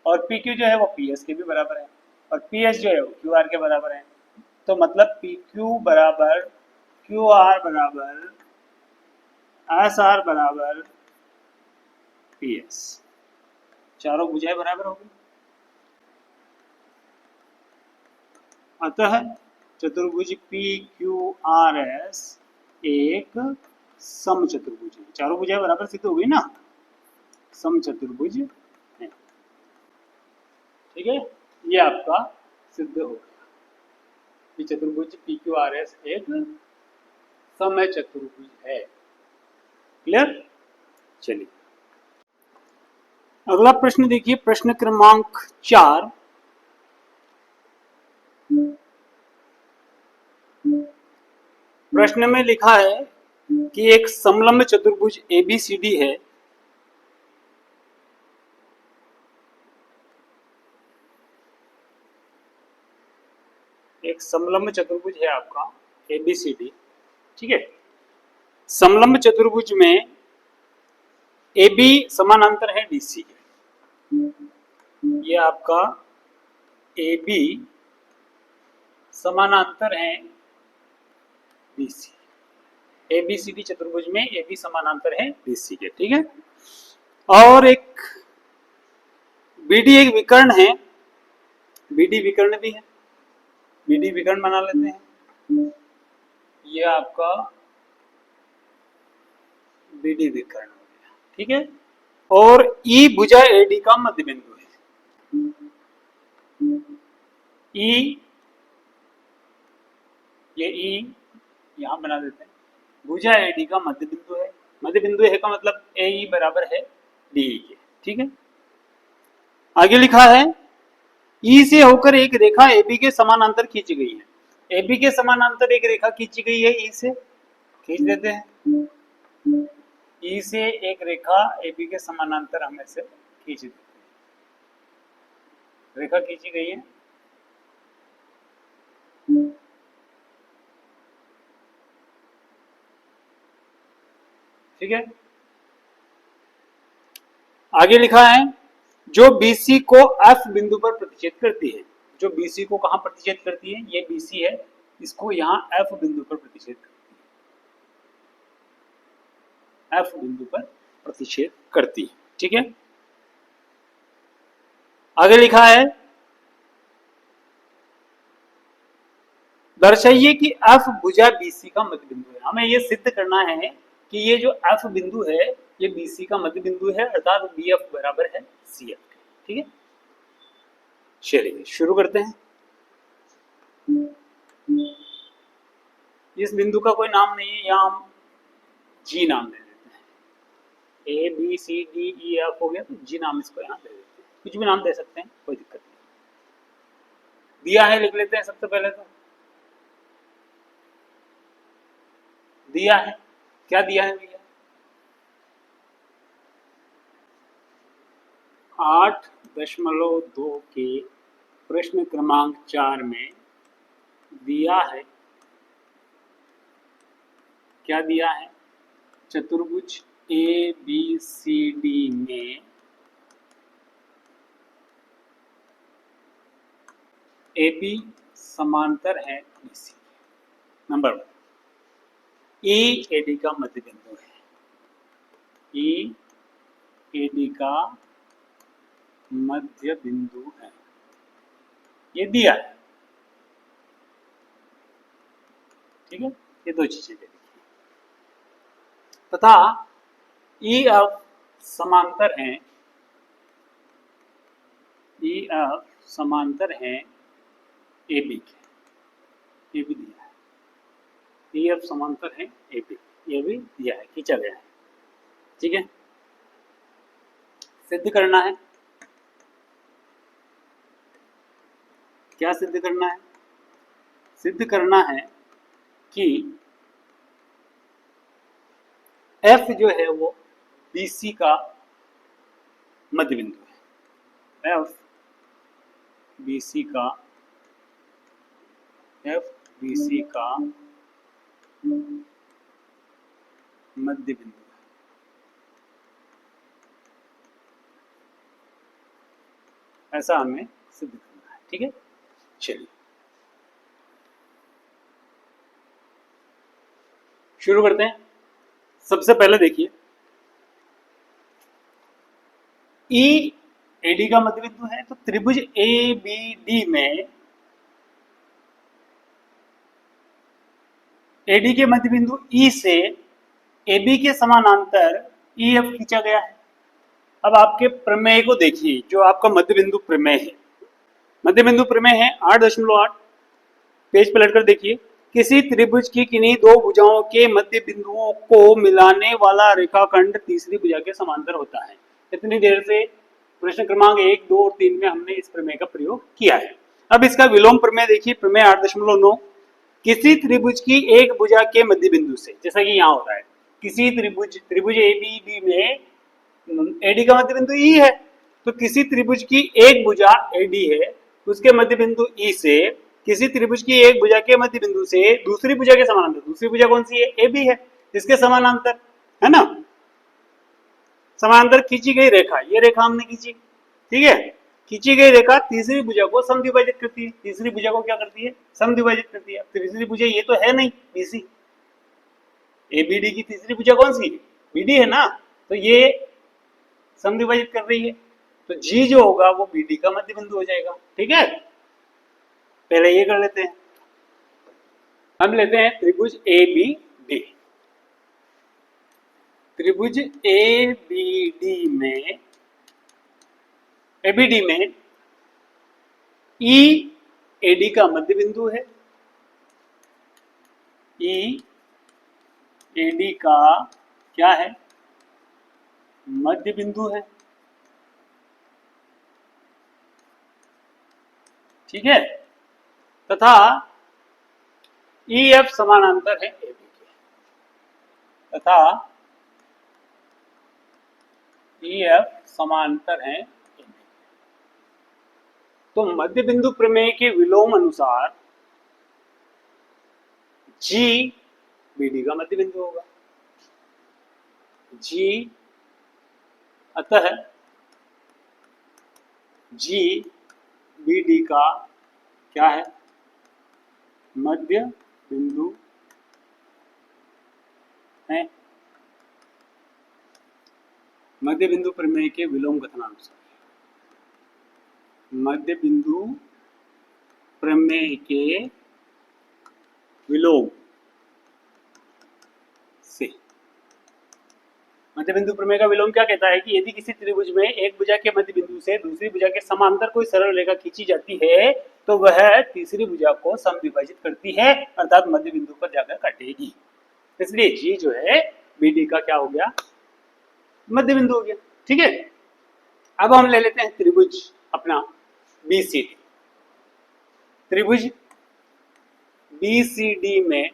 और पी क्यू जो है वो पी एस के भी बराबर है, और पी एस जो है वो क्यू आर के बराबर है। तो मतलब पी क्यू बराबर क्यू आर बराबर एस आर बराबर पी एस, चारों भुजाएं बराबर होगी। अतः चतुर्भुज पी क्यू आर एस एक समचतुर्भुज है। चारों भुजाएं बराबर सिद्ध हो गई ना, समचतुर्भुज है। ठीक है, ये आपका सिद्ध हो गया कि चतुर्भुज पी क्यू आर एस एक समचतुर्भुज है। क्लियर? चलिए अगला प्रश्न देखिए, प्रश्न क्रमांक 4। प्रश्न में लिखा है कि एक समलंब चतुर्भुज एबीसीडी है, एक समलंब चतुर्भुज है आपका एबीसीडी। ठीक है, समलंब चतुर्भुज में AB समानांतर है DC के, ये आपका AB समानांतर है BC। ABCD चतुर्भुज में AB समानांतर है BC के। ठीक है, और एक BD एक विकर्ण है, BD विकर्ण भी है, BD विकर्ण बना लेते हैं, ये आपका BD विकर्ण हो गया। ठीक है, और E भुजा AD का मध्य बिंदु है। E, ये E यहां बना देते हैं, भुजा AD का मध्य बिंदु है। मध्य बिंदु है का मतलब AE बराबर है DE के। ठीक है, आगे लिखा है E से होकर एक रेखा AB के समानांतर खींची गई है। AB के समानांतर एक रेखा खींची गई है, E से खींच देते हैं। E से एक रेखा AB के समानांतर हम ऐसे खींच देते हैं, रेखा खींची गई है। ठीक है, आगे लिखा है जो BC को F बिंदु पर प्रतिच्छेद करती है। जो BC को कहां प्रतिच्छेद करती है, ये BC है, इसको यहां F बिंदु पर प्रतिच्छेद करती है, F बिंदु पर प्रतिच्छेद करती है। ठीक है, आगे लिखा है दर्शाइए कि F भुजा BC का मध्य बिंदु है। हमें यह सिद्ध करना है कि ये जो F बिंदु है ये BC का मध्य बिंदु है, अर्थात BF बराबर है CF। ठीक है, चलिए शुरू करते हैं। इस बिंदु का कोई नाम नहीं है, यहां हम G नाम दे देते हैं। A B C D E F हो गया तो G नाम इसको यहां दे देते हैं, कुछ भी नाम दे सकते हैं, कोई दिक्कत नहीं। दिया है लिख लेते हैं सबसे पहले, तो दिया है, क्या दिया है भैया, 8.2 के प्रश्न क्रमांक 4 में दिया है, क्या दिया है, चतुर्भुज ABCD में AB समांतर है BC। नंबर 1, E AD का मध्य बिंदु है, E AD का मध्य बिंदु है, ये दिया है। ठीक है, ये दो चीजें दे दी तथा EF समांतर है, EF समांतर है AB के, ये भी दिया है। EF समांतर है AB, ये भी दिया है, खींचा गया है। ठीक है, सिद्ध करना है, क्या सिद्ध करना है, सिद्ध करना है कि एफ जो है वो बीसी का मध्य बिंदु है। एफ बीसी का मध्य बिंदु है। ऐसा हमें सिद्ध करना है। ठीक है, चलिए शुरू करते हैं। सबसे पहले देखिए, ई एडी का मध्य बिंदु है, तो त्रिभुज ए बी डी में एडी के मध्य बिंदु ई से एबी के समानांतर ई एफ खींचा गया है। अब आपके प्रमेय को देखिए, जो आपका मध्य बिंदु प्रमेय है, मध्य बिंदु प्रमेय है 8.8। पेज पलट कर देखिए, किसी त्रिभुज की किन्हीं दो भुजाओं के मध्य बिंदुओं को मिलाने वाला रेखाखंड तीसरी भुजा के समांतर होता है। इतनी देर से प्रश्न क्रमांक 1, 2 और 3 में हमने इस प्रमेय का प्रयोग किया है। अब इसका विलोम प्रमेय देखिए, प्रमेय 8.9, किसी त्रिभुज की एक भुजा के मध्य बिंदु से, जैसा कि यहाँ हो रहा है, किसी त्रिभुज ए बी डी में एडी का मध्य बिंदु ई है, तो किसी त्रिभुज की एक भुजा एडी है, उसके मध्य बिंदु ई से किसी त्रिभुज की एक भुजा के मध्य बिंदु से दूसरी भुजा के समानांतर, दूसरी भुजा कौन सी है, ए बी है, इसके समानांतर, है ना, समानांतर खींची गई रेखा, ये रेखा हमने खींची, ठीक है, खींची गई रेखा तीसरी भुजा को समद्विभाजित करती है। तीसरी भुजा को क्या करती है, समद्विभाजित करती है। तीसरी भुजा ये तो है नहीं, बीसी, एबीडी की तीसरी भुजा कौन सी है, बीडी है ना, तो ये समद्विभाजित कर रही है, तो जी जो होगा वो बीडी का मध्य बिंदु हो जाएगा। ठीक है, पहले ये कर लेते हैं। हम लेते हैं त्रिभुज ए बी डी। त्रिभुज ए बी डी में, एबीडी में ई एडी का मध्य बिंदु है, ई एडी का क्या है, मध्य बिंदु है। ठीक है, तथा ई एफ समानांतर है एबी के, तथा ई एफ समांतर है एबी। तो मध्य बिंदु प्रमेय के विलोम अनुसार जी बीडी का मध्य बिंदु होगा। जी, अतः जी बीडी का क्या है, मध्य बिंदु है। मध्य बिंदु प्रमेय के विलोम कथनानुसार, मध्य बिंदु प्रमेय के विलोम से, मध्य बिंदु प्रमेय का विलोम क्या कहता है कि यदि किसी त्रिभुज में एक भुजा के मध्य बिंदु से दूसरी भुजा के समांतर कोई सरल रेखा खींची जाती है, तो वह तीसरी भुजा को समद्विभाजित करती है, अर्थात मध्य बिंदु पर जाकर काटेगी। इसलिए जी जो है बीडी का क्या हो गया, मध्य बिंदु हो गया। ठीक है, अब हम ले लेते हैं त्रिभुज अपना बीसीडी। त्रिभुज बीसीडी में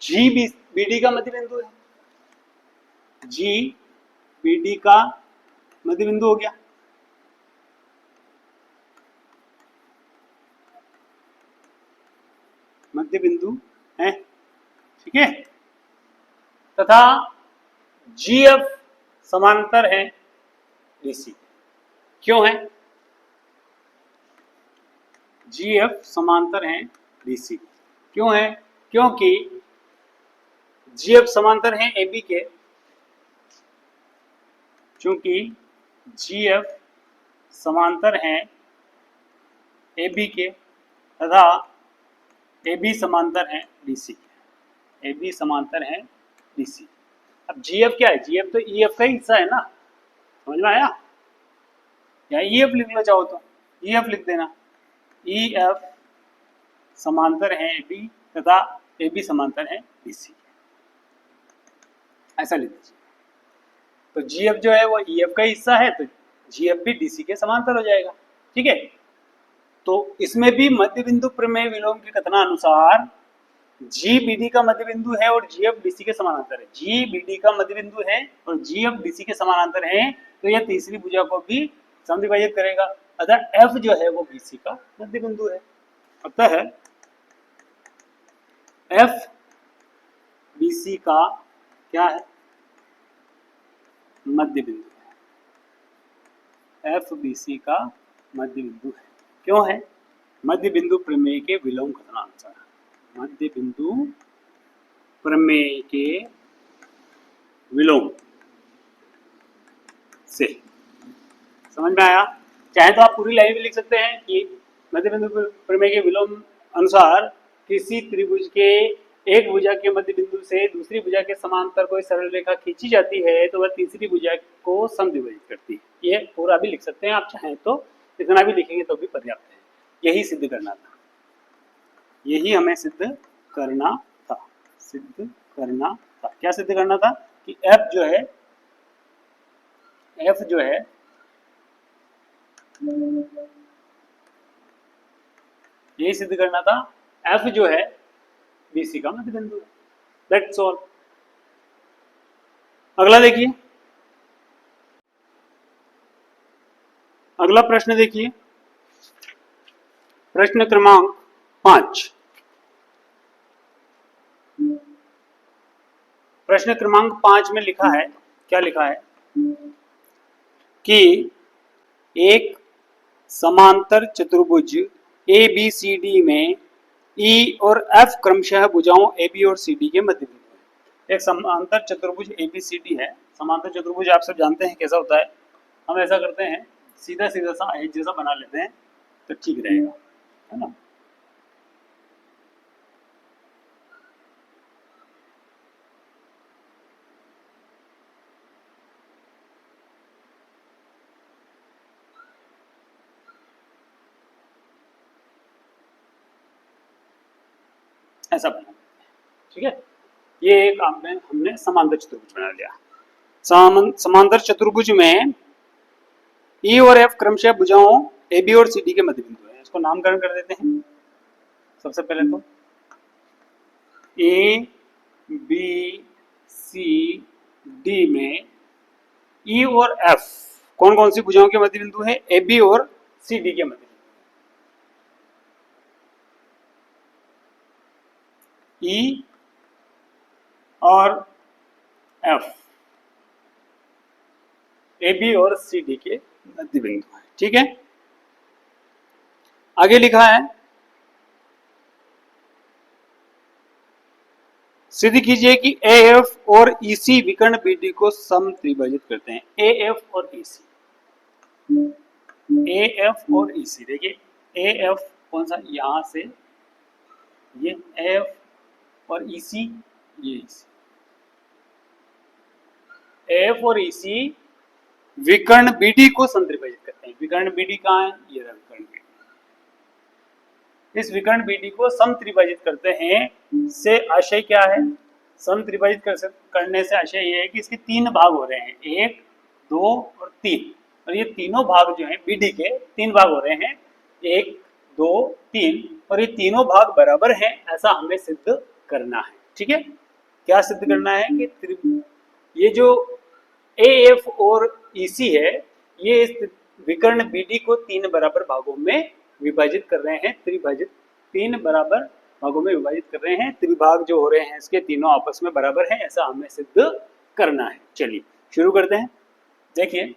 जी बीडी का मध्य बिंदु है, जी बीडी का मध्य बिंदु हो गया। मध्य बिंदु है, ठीक है, तथा जीएफ समांतर है डीसी। क्यों है, जीएफ समांतर है डीसी, क्यों है, क्योंकि जीएफ समांतर है एबी के, क्योंकि जीएफ समांतर है एबी के तथा एबी समांतर है डीसी के, एबी समांतर है डीसी। अब जीएफ क्या है, जीएफ तो ईएफ का ही हिस्सा है ना, समझ में आया, या ईएफ लिख लो चाहो तो ईएफ लिख देना, ईएफ समांतर है एबी तथा एबी समांतर है डीसी, ऐसा लिख दीजिए। तो जीएफ जो है वो ईएफ का हिस्सा है, तो जीएफ भी डीसी के समांतर हो जाएगा। ठीक है, तो इसमें भी मध्य बिंदु प्रमेय विलोम के कथनानुसार जी बीडी का मध्य बिंदु है और जी एफ डीसी के समानांतर है। जी बीडी का मध्य बिंदु है और जी एफ डीसी के समानांतर है, तो यह तीसरी भुजा को भी समद्विभाजित करेगा। अतः एफ जो है वो बीसी का मध्य बिंदु है। अतः एफ बीसी का क्या है? मध्य बिंदु है। एफ बीसी का मध्य बिंदु है। क्यों है? मध्य बिंदु प्रमेय के विलोम कथनानुसार। मध्य बिंदु प्रमेय के विलोम से। समझ में आया? चाहे तो आप पूरी लाइन भी लिख सकते हैं कि मध्य बिंदु प्रमेय के विलोम अनुसार किसी त्रिभुज के एक भुजा के मध्य बिंदु से दूसरी भुजा के समांतर कोई सरल रेखा खींची जाती है तो वह तीसरी भुजा को समद्विभाजित करती है। ये पूरा भी लिख सकते हैं आप चाहें तो, इतना भी लिखेंगे तो भी पर्याप्त है। यही सिद्ध करना था, यही हमें सिद्ध करना था। सिद्ध करना था, क्या सिद्ध करना था? कि एफ जो है यही सिद्ध करना था, एफ जो है बीसी का मध्य बिंदु है। That's all. अगला देखिए, अगला प्रश्न देखिए, प्रश्न क्रमांक 5। प्रश्न क्रमांक 5 में लिखा है, क्या लिखा है कि एक समांतर चतुर्भुज ए बी सी डी में ई और एफ क्रमशः भुजाओं ए बी और सी डी के मध्य बिंदु है। एक समांतर चतुर्भुज ए बी सी डी है। समांतर चतुर्भुज आप सब जानते हैं कैसा होता है। हम ऐसा करते हैं, सीधा सीधा सा एक जैसा बना लेते हैं तो ठीक रहेगा, है ना। ऐसा बना, ठीक है। ये एक हमने समांतर चतुर्भुज बना लिया। समांतर चतुर्भुज में ई और एफ क्रमशः भुजाओं ए बी और सी डी के मध्य बिंदु है। इसको नामकरण कर देते हैं। सबसे पहले तो ए बी सी डी में ई और एफ कौन कौन सी भुजाओं के मध्य बिंदु है? ए बी और सी डी के मध्य बिंदु। ई और एफ ए बी और सी डी के मध्य बिंदु है, ठीक है। आगे लिखा है, सिद्ध कीजिए कि ए एफ और ई सी विकर्ण बीडी को समत्रिभाजित करते हैं। ए एफ और ई सी, ए एफ और ई सी। देखिए ए एफ कौन सा? यहां से ये एफ और ई सी, ये ई सी। एफ और ई सी विकर्ण बीडी को समत्रिभाजित करते हैं। विकर्ण बीडी कहाँ है? ये रहा विकर्ण बीडी। इस विकर्ण बीडी को समत्रिभाजित करते हैं से आशय क्या है? समत्रिभाजित करने से आशय ये है कि इसके 3 भाग हो रहे हैं, 1, 2 और 3। और ये तीनों भाग जो हैं बीडी के 3 भाग हो रहे हैं, 1, 2, 3, और ये तीनों भाग बराबर हैं, ऐसा हमें सिद्ध करना है, ठीक है। क्या सिद्ध करना है? कि ये जो ए एफ और ई सी है, ये इस विकर्ण बीडी को 3 बराबर भागों में विभाजित कर रहे हैं। त्रिभाजित 3 बराबर भागों में विभाजित कर रहे हैं। त्रिभाग जो हो रहे हैं इसके तीनों आपस में बराबर हैं, ऐसा हमें सिद्ध करना है। चलिए शुरू करते हैं। देखिए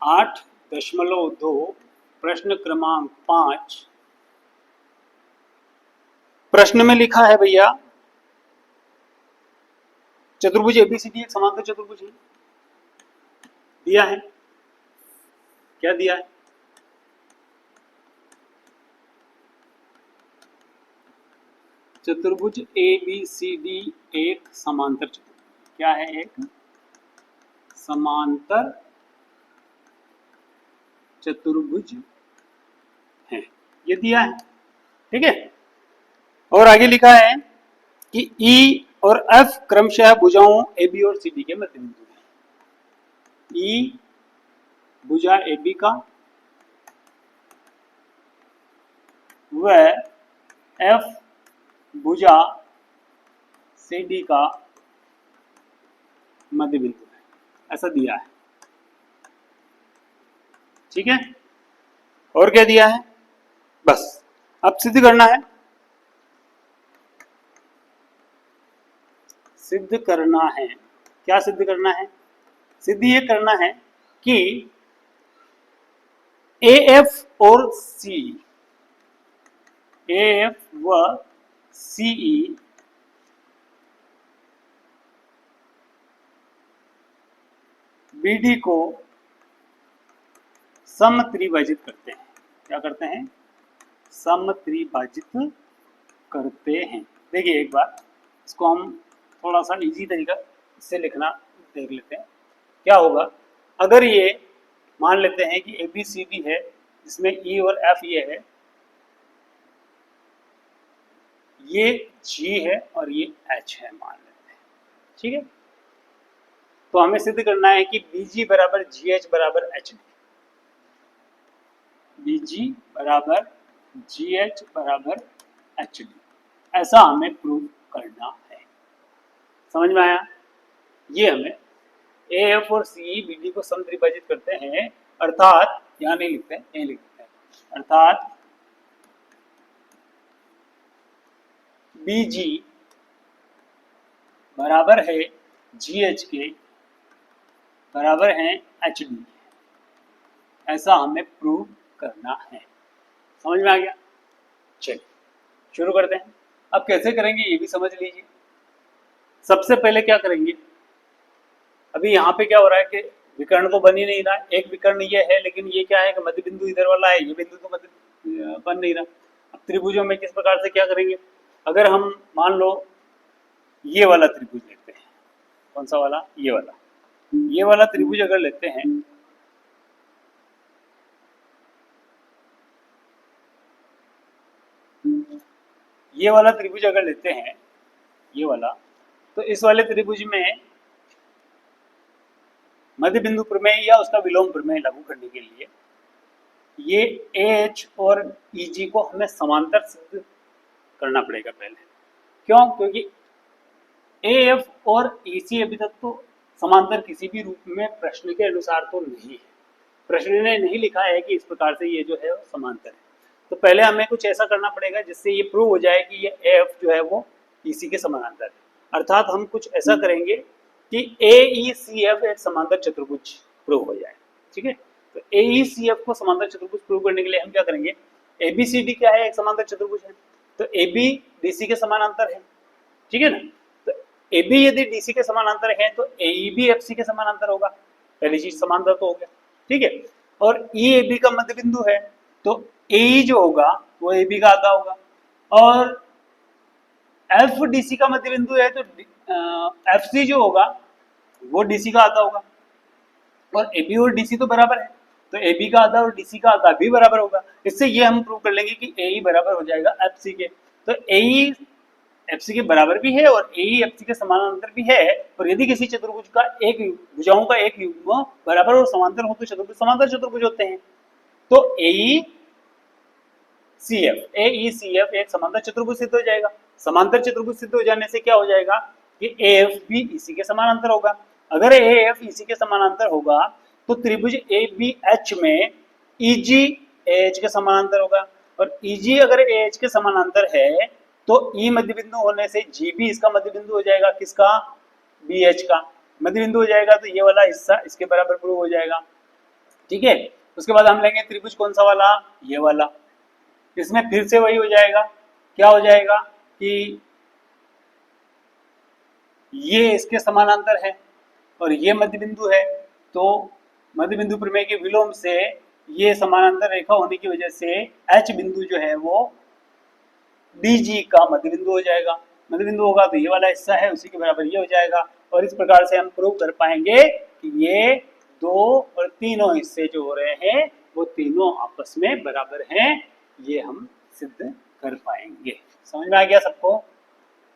आठ 8.2 प्रश्न क्रमांक 5। प्रश्न में लिखा है भैया, चतुर्भुज एबीसीडी एक समांतर चतुर्भुज है। दिया है, क्या दिया है? चतुर्भुज एबीसीडी एक समांतर चतुर्भुज। क्या है? एक समांतर चतुर्भुज है, ये दिया है, ठीक है। और आगे लिखा है कि ई और एफ क्रमशः भुजाओं ए बी और सी डी के मध्य बिंदु है। ई भुजा AB का व F भुजा CD का मध्य बिंदु है, ऐसा दिया है। ठीक है, और क्या दिया है, बस अब सिद्ध करना है। सिद्ध करना है, क्या सिद्ध करना है, सिद्ध ये करना है कि AF और CE, AF व CE BD को समत्रिभाजित करते हैं। क्या करते हैं, समत्रिभाजित करते हैं। देखिए एक बार इसको हम थोड़ा सा इजी तरीका से लिखना देख लेते हैं। क्या होगा, अगर ये मान लेते हैं कि ABCD है जिसमें E और F ये है, ये G है और ये H है मान लेते हैं। ठीक है, तो हमें सिद्ध करना है कि BG बराबर GH बराबर HD, BG बराबर GH बराबर HD, ऐसा हमें प्रूव करना है। समझ में आया, ये हमें AF और CE BD को समत्रिभाजित करते हैं, अर्थात यहाँ नहीं लिखते हैं, यहीं लिखते हैं, अर्थात BG बराबर है GH के बराबर है HD, ऐसा हमें प्रूव करना है। समझ में आ गया, चलिए शुरू करते हैं। अब कैसे करेंगे ये भी समझ लीजिए। सबसे पहले क्या करेंगे, अभी यहाँ पे क्या हो रहा है कि विकर्ण तो बन ही नहीं रहा, एक विकर्ण ये है, लेकिन ये क्या है कि मध्य बिंदु इधर वाला है, ये बिंदु तो मध्य बन नहीं रहा। अब त्रिभुजों में किस प्रकार से क्या करेंगे, अगर हम मान लो ये वाला त्रिभुज लेते हैं, कौन सा वाला, ये वाला त्रिभुज अगर लेते हैं, ये वाला त्रिभुज अगर लेते हैं, ये वाला, तो इस वाले त्रिभुज में मध्य बिंदु प्रमेय या उसका विलोम प्रमेय लागू करने के लिए ये AH और EG को हमें समांतर सिद्ध करना पड़ेगा पहले। क्यों, क्योंकि AF और EC अभी तक तो समांतर किसी भी रूप में प्रश्न के अनुसार तो नहीं है, प्रश्न ने नहीं लिखा है कि इस प्रकार से ये जो है वो समांतर है। तो पहले हमें कुछ ऐसा करना पड़ेगा जिससे ये प्रूव हो जाए कि ये AF जो है वो EC के समानांतर है। अर्थात हम कुछ ऐसा करेंगे कि AECF एक समांतर चतुर्भुज प्रूव हो जाए। ठीक है, तो AECF को समांतर चतुर्भुज प्रूव करने के लिए हम क्या करेंगे, ABCD क्या है, एक समांतर चतुर्भुज है, तो AB DC के समानांतर है। ठीक है ना, तो AB यदि DC के समानांतर है तो AE भी FC के समानांतर होगा, पहली चीज समांतर तो हो गया। ठीक है, और EAB का मध्य बिंदु है तो AE जो होगा वो AB का आधा होगा, और FDC का मध्य बिंदु है तो FC जो होगा वो DC का आधा होगा, और AB और DC तो बराबर है तो AB का आधा और DC का आधा भी बराबर होगा। इससे ये हम प्रूव कर लेंगे कि AE बराबर हो जाएगा FC के, तो AE FC के बराबर भी है और AE FC के समानांतर भी है। और यदि किसी चतुर्भुज का एक भुजाओं का एक युग्म बराबर और समांतर हो तो चतुर्भुज समांतर चतुर्भुज होते हैं। तो AECF एक समांतर चतुर्भुज सिद्ध हो जाएगा। समांतर चतुर्भुज सिद्ध हो जाने से क्या हो जाएगा कि AF भी EC के समानांतर होगा। अगर AF EC के समानांतर होगा तो त्रिभुज ABH में EG AH के समानांतर होगा, और EG अगर AH के समानांतर है तो E मध्य बिंदु होने से G भी इसका मध्य बिंदु हो जाएगा, किसका, BH का मध्य बिंदु हो जाएगा, तो ये वाला हिस्सा इसके बराबर प्रूव हो जाएगा। ठीक है, उसके बाद हम लेंगे त्रिभुज कौन सा वाला, ये वाला, इसमें फिर से वही हो जाएगा, क्या हो जाएगा कि ये इसके समानांतर है और ये मध्य बिंदु है, तो मध्य बिंदु प्रमेय के विलोम से ये समानांतर रेखा होने की वजह से H बिंदु जो है वो DG का मध्य बिंदु हो जाएगा। मध्य बिंदु होगा तो ये वाला हिस्सा है उसी के बराबर ये हो जाएगा, और इस प्रकार से हम प्रूव कर पाएंगे कि ये दो और तीनों हिस्से जो हो रहे हैं वो तीनों आपस में बराबर हैं, ये हम सिद्ध कर पाएंगे। समझ में आ गया सबको,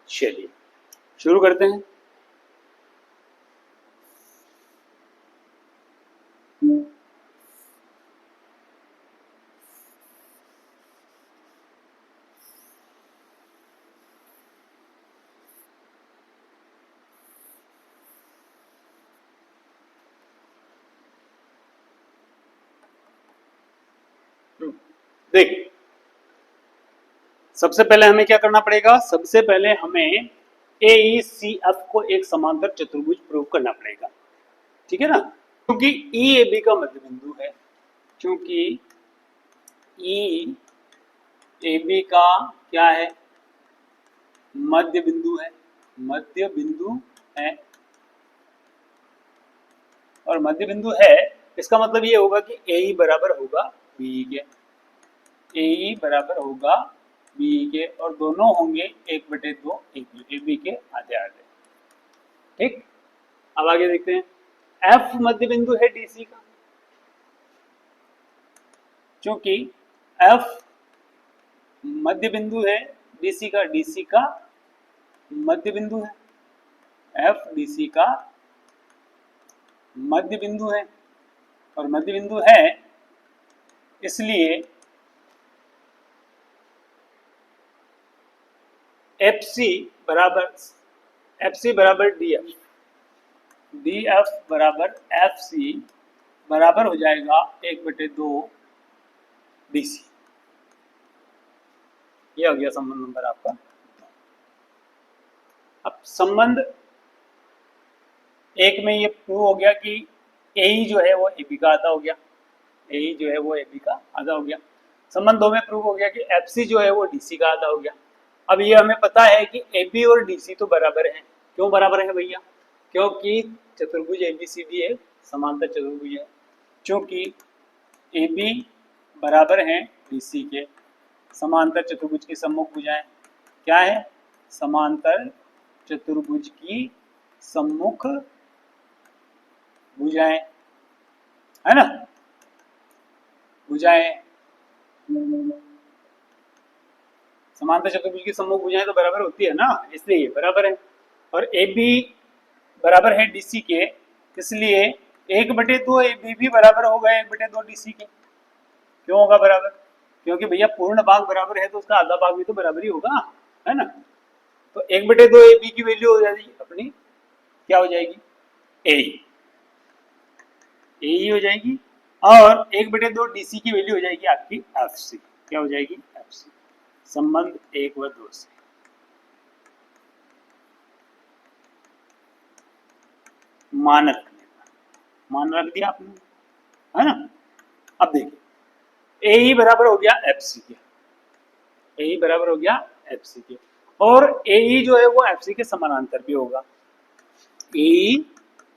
चलिए शुरू करते हैं। देख, सबसे पहले हमें क्या करना पड़ेगा, सबसे पहले हमें AECF को एक समांतर चतुर्भुज प्रूव करना पड़ेगा, ठीक है ना, क्योंकि EAB का मध्य बिंदु है, क्योंकि EAB का क्या है, मध्य बिंदु है, मध्य बिंदु है, और मध्य बिंदु है, इसका मतलब ये होगा कि AE बराबर होगा BE के, AE बराबर होगा BE के, और दोनों होंगे 1/2 AB के आधे आधे, ठीक। अब आगे देखते हैं, F मध्य बिंदु है DC का, क्योंकि F मध्य बिंदु है DC का, DC का मध्य बिंदु है, F DC का मध्य बिंदु है, और मध्य बिंदु है इसलिए FC बराबर DF बराबर FC बराबर हो जाएगा 1/2 DC। ये हो गया संबंध नंबर आपका। अब संबंध एक में ये प्रूव हो गया कि AE जो है वो AB का आधा हो गया, AE जो है वो AB का आधा हो गया। संबंध दो में प्रूव हो गया कि FC जो है वो DC का आधा हो गया। अब ये हमें पता है कि AB और DC तो बराबर हैं। क्यों बराबर है भैया? क्योंकि चतुर्भुज ABCD एक समांतर चतुर्भुज है, क्योंकि AB बराबर है DC के। समांतर चतुर्भुज की सम्मुख भुजाएं क्या है? समांतर चतुर्भुज की सम्मुख भुजाएं, है ना, भुजाएं, समांतर चतुर्भुज की सम्मुख भुजाएं तो बराबर होती है ना, इसलिए ये बराबर है। और AB बराबर है DC के, इसलिए 1/2 AB भी बराबर होगा 1/2 DC के। क्यों होगा बराबर? क्योंकि भैया पूर्ण भाग बराबर है तो उसका आधा भाग भी तो बराबर ही होगा, है ना। तो 1/2 AB की वैल्यू हो जाएगी अपनी, क्या हो जाएगी? AE हो जाएगी, और 1/2 DC की वैल्यू हो जाएगी आपकी FC। क्या हो जाएगी? FC। संबंध 1 व 2 से मानक मान रख दिया आपने, है ना। अब देखिए AE बराबर हो गया FC के, AE बराबर हो गया FC के, और AE जो है वो FC के समानांतर भी होगा, AE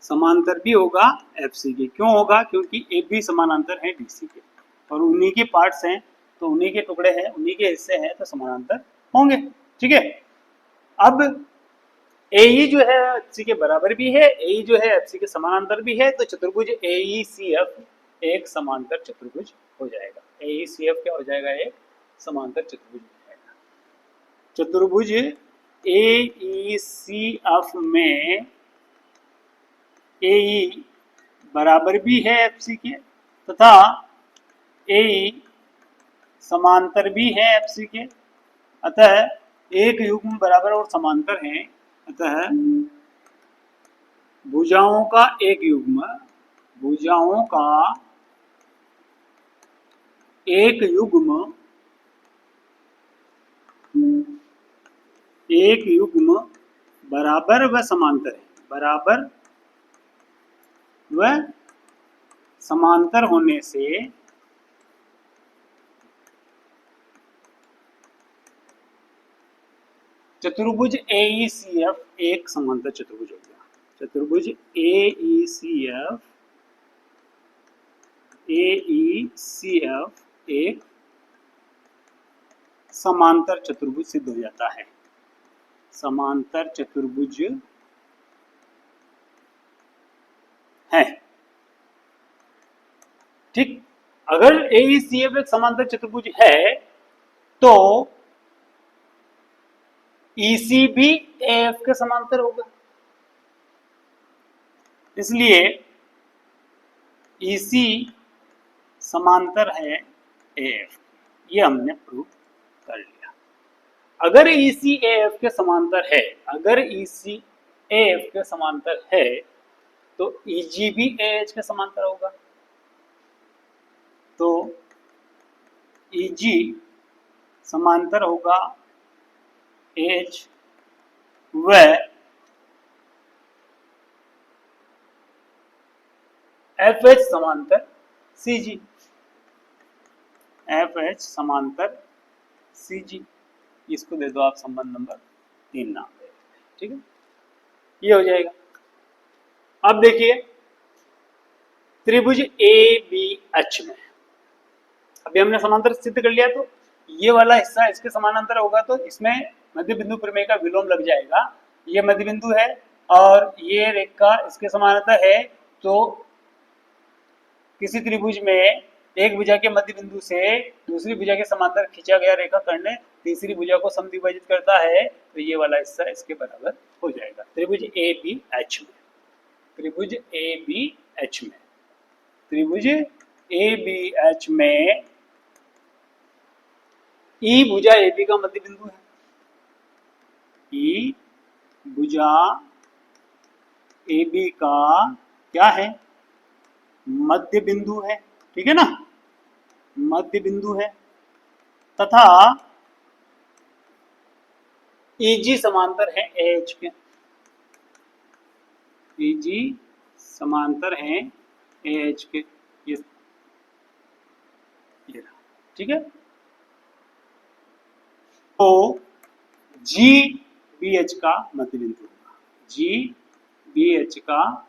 समांतर भी होगा FC के। क्यों होगा? क्योंकि AB समानांतर है DC के, और उन्हीं के पार्ट्स हैं तो उन्हीं के टुकड़े हैं, उन्हीं के हिस्से हैं तो समानांतर होंगे, ठीक है। अब AE जो है FC के बराबर भी है, AE जो है FC के समानांतर भी है, तो चतुर्भुज AECF एक समांतर चतुर्भुज हो जाएगा। AECF क्या हो जाएगा? एक समांतर चतुर्भुज हो जाएगा। चतुर्भुज AECF में AE बराबर भी है FC के, तथा AE समांतर भी है FC के, अतः एक युग्म बराबर और समांतर है, अतः भुजाओं का एक युग्म, भुजाओं का एक युग्म, एक युग्म बराबर व समांतर है, बराबर व समांतर होने से चतुर्भुज AECF एक समांतर चतुर्भुज हो गया। चतुर्भुज AECF एक समांतर चतुर्भुज सिद्ध हो जाता है। समांतर चतुर्भुज है, ठीक। अगर AECF एक समांतर चतुर्भुज है तो EC भी AF के समांतर होगा, इसलिए EC समांतर है AF। ये हमने प्रूव कर लिया। अगर EC AF के समांतर है, अगर EC AF के समांतर है तो EG भी AH के समांतर होगा। तो EG समांतर होगा H व FH समांतर CG। FH समांतर CG, इसको दे दो आप संबंध नंबर 3 नाम दे, ठीक है, ये हो जाएगा। अब देखिए त्रिभुज ABH में अभी हमने समांतर सिद्ध कर लिया, तो ये वाला हिस्सा इसके समानांतर होगा, तो इसमें मध्य बिंदु प्रमेय का विलोम लग जाएगा। ये मध्य बिंदु है और ये रेखा इसके समानांतर है, तो किसी त्रिभुज में एक भुजा के मध्य बिंदु से दूसरी भुजा के समांतर खींचा गया रेखाखंड तीसरी भुजा को समद्विभाजित करता है, तो ये वाला हिस्सा इसके बराबर हो जाएगा त्रिभुज ABH में। त्रिभुज ABH में त्रिभुज ABH में E भुजा AB का मध्य बिंदु है। E भुजा AB का क्या है? मध्य बिंदु है, ठीक है ना, मध्य बिंदु है। तथा EG समांतर है AH के, EG समांतर है AH के, ये ठीक है। तो GBH का मध्य बिंदु होगा, GBH का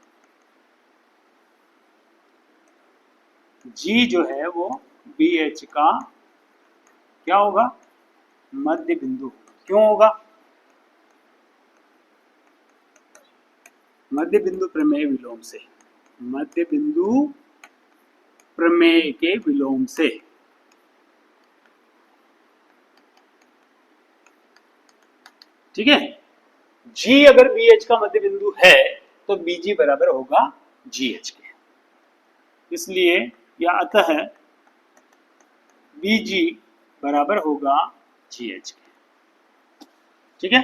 G जो है वो BH का क्या होगा? मध्य बिंदु। क्यों होगा? मध्य बिंदु प्रमेय विलोम से, मध्य बिंदु प्रमेय के विलोम से। ठीक है, G अगर BH का मध्य बिंदु है तो BG बराबर होगा GH के, इसलिए या अतः BG बराबर होगा GH के। ठीक है,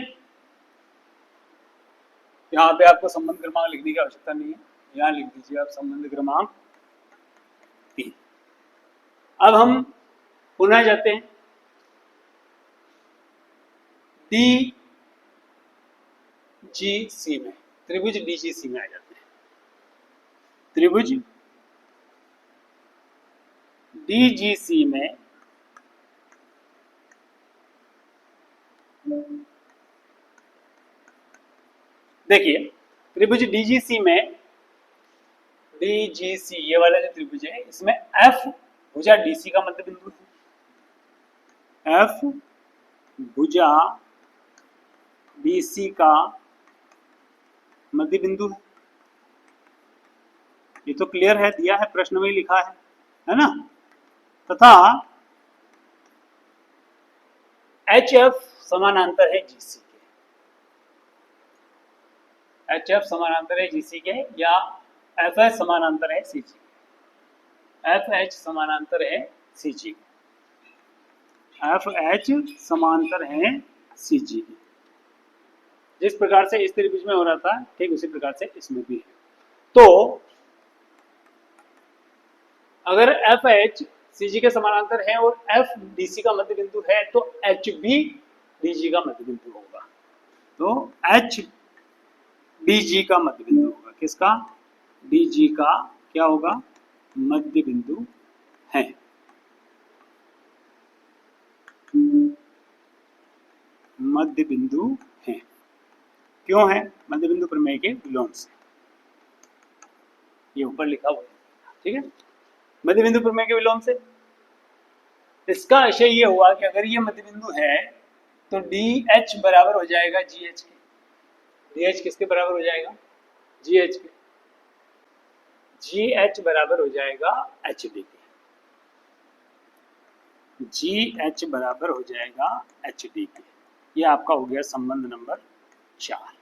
यहाँ पे आपको संबंध क्रमांक लिखने की आवश्यकता नहीं है, यहाँ लिख दीजिए आप संबंध क्रमांक 3। अब हम पुनः जाते हैं DGC में, त्रिभुज DGC में आ जाते हैं। त्रिभुज DGC में देखिए, त्रिभुज DGC में, DGC ये वाला जो त्रिभुज है इसमें F भुजा DC का मध्य बिंदु है, F भुजा BC का मध्य बिंदु है। ये तो क्लियर है, दिया है, प्रश्न में लिखा है ना। तथा HF समानांतर है GC के, HF समानांतर है GC के, या FH समानांतर है CG के, FH समानांतर है CG के, FH समांतर है CG के। जिस प्रकार से इस त्रिभुज में हो रहा था ठीक उसी प्रकार से इसमें भी है। तो अगर FH CG के समानांतर है और FDC का मध्य बिंदु है तो HB DG का मध्य बिंदु होगा। तो HDG का मध्य बिंदु होगा, किसका? DG का क्या होगा? मध्य बिंदु है। मध्य बिंदु है, क्यों है? मध्य बिंदु प्रमेय के विलोम से, ये ऊपर लिखा हुआ है, ठीक है, मध्य बिंदु प्रमेय के विलोम से। इसका आशय ये हुआ कि अगर ये मध्य बिंदु है तो DH बराबर हो जाएगा GH के। DH किसके बराबर हो जाएगा? GH के। GH बराबर हो जाएगा HD के, GH बराबर हो जाएगा HD के। ये आपका हो गया संबंध नंबर 4।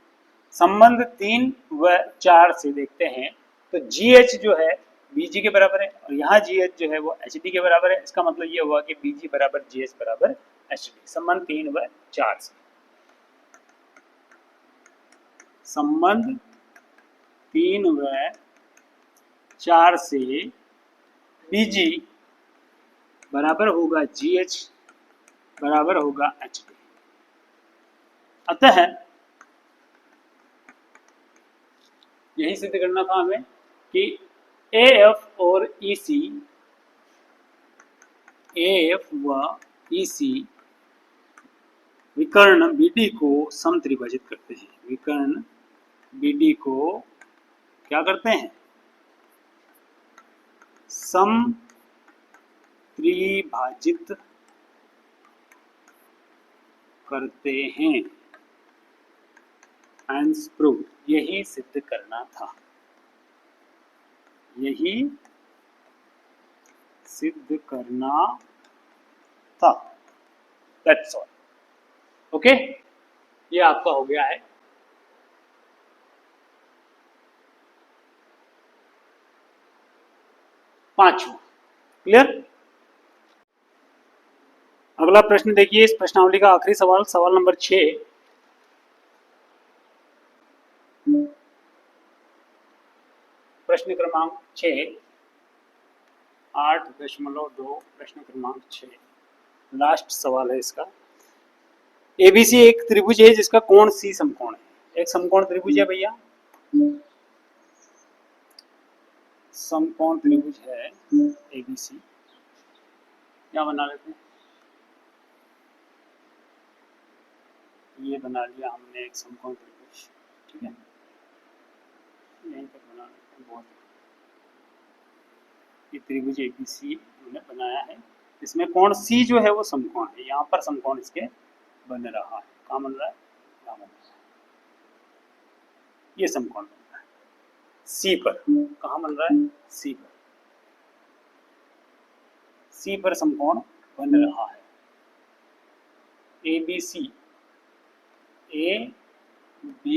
संबंध 3 व 4 से देखते हैं तो GH जो है BG के बराबर है और यहाँ GH जो है वो HD के बराबर है। इसका मतलब ये हुआ कि BG बराबर GH बराबर HD। संबंध 3 व 4 से, संबंध 3 व 4 से BG बराबर होगा GH बराबर होगा HD। अतः यही सिद्ध करना था हमें कि AF और EC, AF व EC विकर्ण BD को समत्रिभाजित करते हैं। विकर्ण BD को क्या करते हैं? समत्रिभाजित करते हैं। हैंस प्रूव, यही सिद्ध करना था, यही सिद्ध करना था। That's all. ओके, ये आपका हो गया है 5वां। क्लियर? अगला प्रश्न देखिए, इस प्रश्नावली का आखिरी सवाल, सवाल नंबर 6। प्रश्न क्रमांक 6, 8.2, प्रश्न क्रमांक 6, लास्ट सवाल है इसका। एबीसी एक त्रिभुज है जिसका कोण सी समकोण है। एक समकोण त्रिभुज है भैया, समकोण त्रिभुज है एबीसी। क्या बना लेते हैं, ये बना लिया हमने एक समकोण त्रिभुज, ठीक है, यहीं पर बना लेते हैं। बहुत ये त्रिभुज एबीसी हमने बनाया है, इसमें कोण सी जो है वो समकोण है। यहाँ पर समकोण इसके बन रहा है। कहाँ बन रहा है? यहाँ बन रहा है, ये समकोण बन रहा है सी पर। कहाँ बन रहा है? सी पर। सी पर समकोण बन रहा है। एबीसी, एबीसी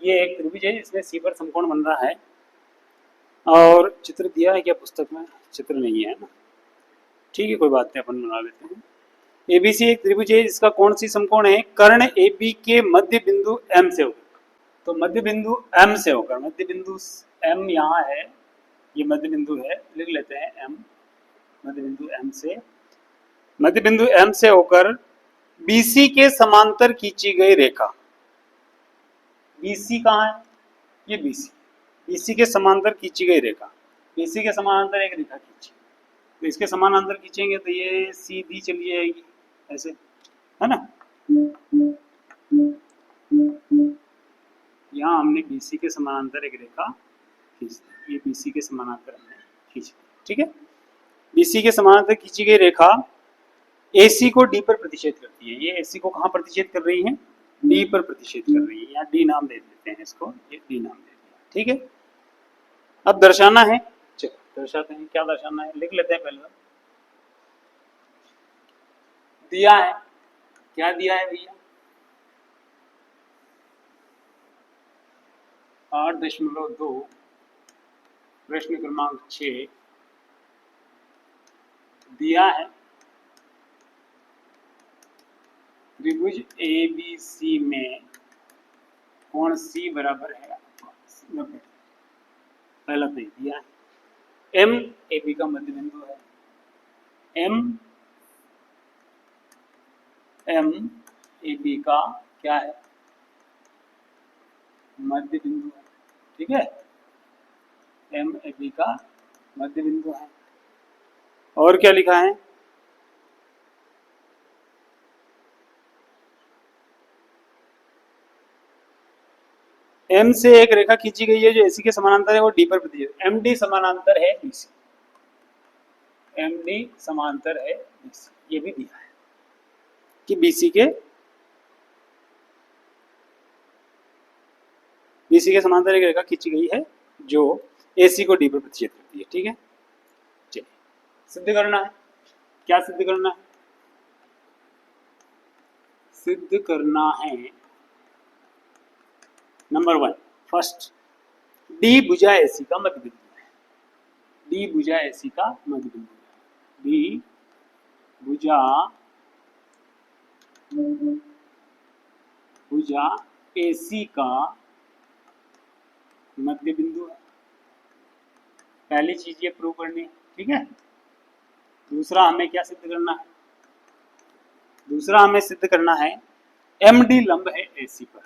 ये एक त्रिभुज है जिसमें सी पर समकोण बन रहा है। और चित्र दिया है क्या पुस्तक में? चित्र नहीं है ना, ठीक है, कोई बात नहीं, अपन बना लेते हैं। एबीसी एक त्रिभुज है जिसका कोण सी समकोण है। कर्ण AB के मध्य बिंदु M से होकर, तो मध्य बिंदु M से होकर, मध्य बिंदु M यहाँ है, ये मध्य बिंदु है, लिख लेते हैं M, मध्य बिंदु M से, मध्य बिंदु M से होकर BC के समांतर खींची गई रेखा। BC कहाँ है? ये BC, BC के समांतर खींची गई रेखा। BC के समांतर एक रेखा खींची, तो इसके समानांतर खींचेंगे तो ये सीधी चली जाएगी ऐसे, है ना। यहाँ हमने BC के समानांतर एक रेखा खींच दी, ये BC के समानांतर हमने खींच दी, ठीक है। BC के समानांतर खींची गई रेखा AC को D पर प्रतिच्छेद करती है। ये AC को कहाँ प्रतिच्छेद कर रही है? D पर प्रतिच्छेद कर रही है। यहाँ D नाम दे देते हैं इसको, ये D नाम दे दिया, ठीक है। अब दर्शाना है, चलो दर्शाते हैं। क्या दर्शाना है, लिख लेते हैं पहले। दिया है, क्या दिया है भैया? 8.2, प्रश्न क्रमांक 6 दिया है। त्रिभुज ABC में कोण C बराबर है 90। पहला तो दिया है। M AB का मध्य बिंदु है, M AB का क्या है? मध्य बिंदु है, ठीक है। M AB का मध्य बिंदु है। और क्या लिखा है? M से एक रेखा खींची गई है जो AC के समानांतर है, वो D पर प्रतिच्छेद। MD समानांतर है BC, MD समांतर है BC। ये भी दिया है कि BC के समांतर एक रेखा खींची गई है जो AC को D पर प्रतिच्छेद करती है, ठीक है। चलिए सिद्ध करना है। क्या सिद्ध करना है? सिद्ध करना है नंबर 1, फर्स्ट, D भुजा AC का मध्य बिंदु है। D भुजा AC का मध्य बिंदु है। D भुजा AC का मध्य बिंदु है। पहली चीज ये प्रूव करनी है, ठीक है। दूसरा हमें क्या सिद्ध करना है? दूसरा हमें सिद्ध करना है MD लंब है AC पर,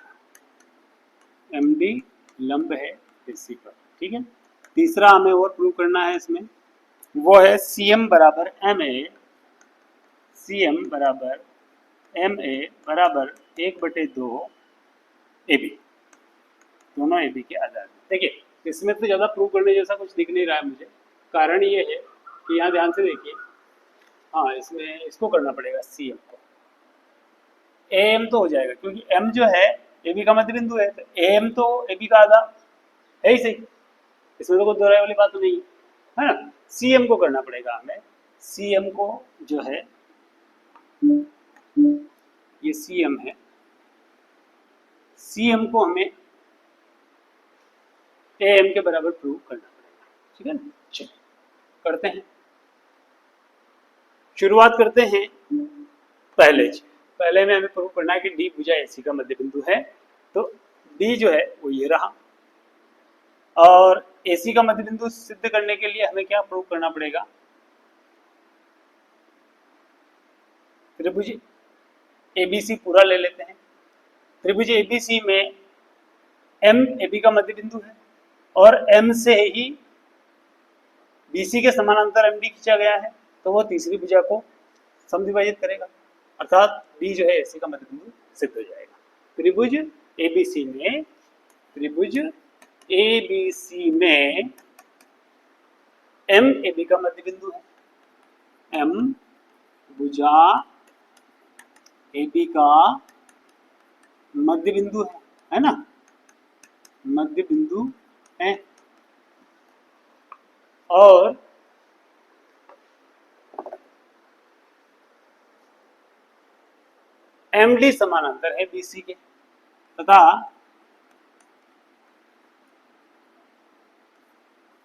MD लंब है AC पर, ठीक है। तीसरा हमें और प्रूव करना है इसमें, वो है CM बराबर MA, CM बराबर MA बराबर 1/2 AB, दोनों AB के आधार में। देखिए इसमें तो ज़्यादा प्रूव करने जैसा कुछ दिख नहीं रहा है मुझे। कारण ये है कि यहाँ ध्यान से देखिए, हाँ इसमें इसको करना पड़ेगा CM को, AM तो हो जाएगा क्योंकि M जो है AB का मध्य बिंदु है, तो AM तो AB का आधा है ही सही, इसमें तो कोई दोहराई वाली बात नहीं है ना। CM को करना पड़ेगा हमें, CM को जो है ये CM है, CM को हमें AM के बराबर प्रूव करना पड़ेगा, ठीक है ना। चलिए करते हैं, शुरुआत करते हैं पहले में हमें प्रूव करना है कि D भुजा AC का मध्य बिंदु है, तो D जो है वो ये रहा, और AC का मध्य बिंदु सिद्ध करने के लिए हमें क्या प्रूव करना पड़ेगा? त्रिभुज ABC पूरा ले लेते हैं। त्रिभुज ABC में M AB का मध्य बिंदु है और M से ही BC के समानांतर MD खींचा गया है, तो वो तीसरी भुजा को समद्विभाजित करेगा, अर्थात D जो है AC का मध्य बिंदु सिद्ध हो जाएगा। त्रिभुज ABC में M AB का मध्य बिंदु है, M भुजा AB का मध्य बिंदु है ना, मध्य बिंदु है, और MD समानांतर है BC के, तथा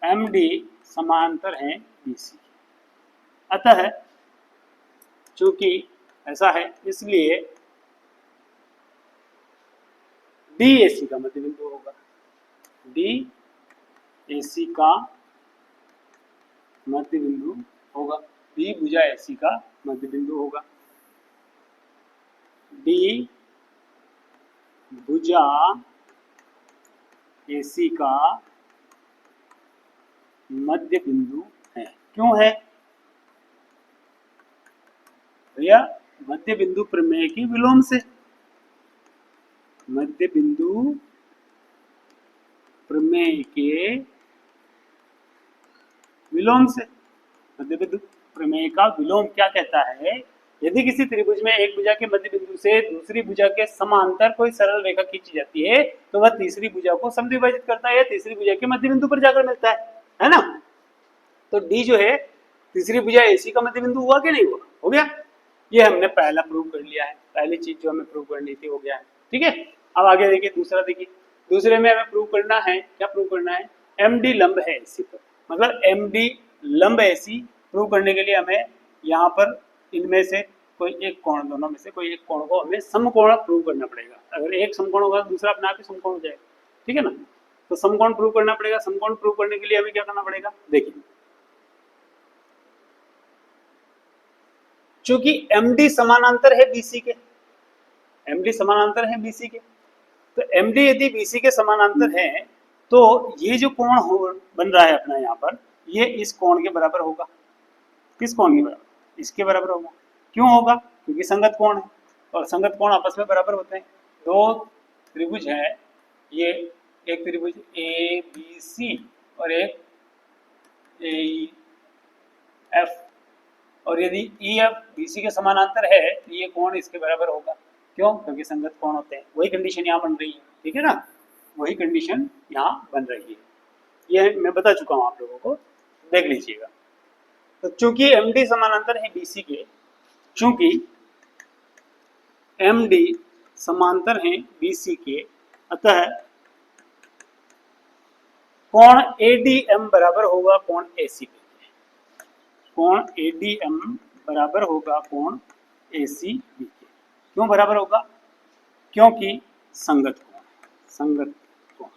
MD समांतर है BC के। अतः चूंकि ऐसा है इसलिए DAC का मध्य बिंदु होगा, DAC का मध्य बिंदु होगा, D भुजा AC का मध्य बिंदु होगा, D भुजा AC का मध्य बिंदु है। क्यों है भैया? मध्य बिंदु प्रमेय की विलोम से, मध्य बिंदु प्रमेय के विलोम से। मध्य बिंदु प्रमेय का विलोम क्या कहता है? यदि किसी त्रिभुज में एक भुजा के मध्य बिंदु से दूसरी भुजा के समांतर कोई सरल रेखा खींची जाती है, तो वह तीसरी भुजा को समद्विभाजित करता है या तीसरी भुजा के मध्य बिंदु पर जाकर मिलता है ना। तो D जो है तीसरी भुजा AC का मध्य बिंदु हुआ कि नहीं हुआ? हो गया। ये हमने पहला प्रूव कर लिया है, पहली चीज जो हमें प्रूव करनी थी हो गया है, ठीक है। अब आगे देखिए दूसरा, देखिए दूसरे में हमें प्रूव करना है, क्या प्रूव करना है? MD लंब है AC पर, मतलब MD लंब AC प्रूव करने के लिए हमें यहाँ पर इनमें से कोई एक कोण, दोनों में से कोई एक कोण को हमें समकोण प्रूव करना पड़ेगा। अगर एक समकोण होगा तो दूसरा अपने आप ही समकोण हो जाएगा, ठीक है ना। तो समकोण प्रूव करना पड़ेगा। समकोण प्रूव करने के लिए हमें क्या करना पड़ेगा? देखिए चूंकि MD समानांतर है BC के, MD समानांतर है BC के, तो MD यदि BC के समानांतर है तो ये जो कोण हो बन रहा है अपना यहाँ पर, ये इस कोण के बराबर होगा। किस कोण के बराबर? इसके बराबर होगा। क्यों होगा? क्योंकि संगत कोण है, और संगत कोण आपस में बराबर होते हैं। दो त्रिभुज है, ये एक त्रिभुज ABC और एक AEF, और यदि EF BC के समानांतर है तो ये कोण इसके बराबर होगा। क्यों? क्योंकि संगत कोण होते हैं। वही कंडीशन यहाँ बन रही है, ठीक है ना, वही कंडीशन यहाँ बन रही है। ये मैं बता चुका हूँ आप लोगों को, देख लीजिएगा। तो चूंकि MD समानांतर है BC के, चूंकि MD समांतर है BC के, अतः कोण ADM बराबर होगा कोण AC के। कोण ADM बराबर होगा कोण ACB के। क्यों बराबर होगा? क्योंकि संगत कोण, संगत कोण,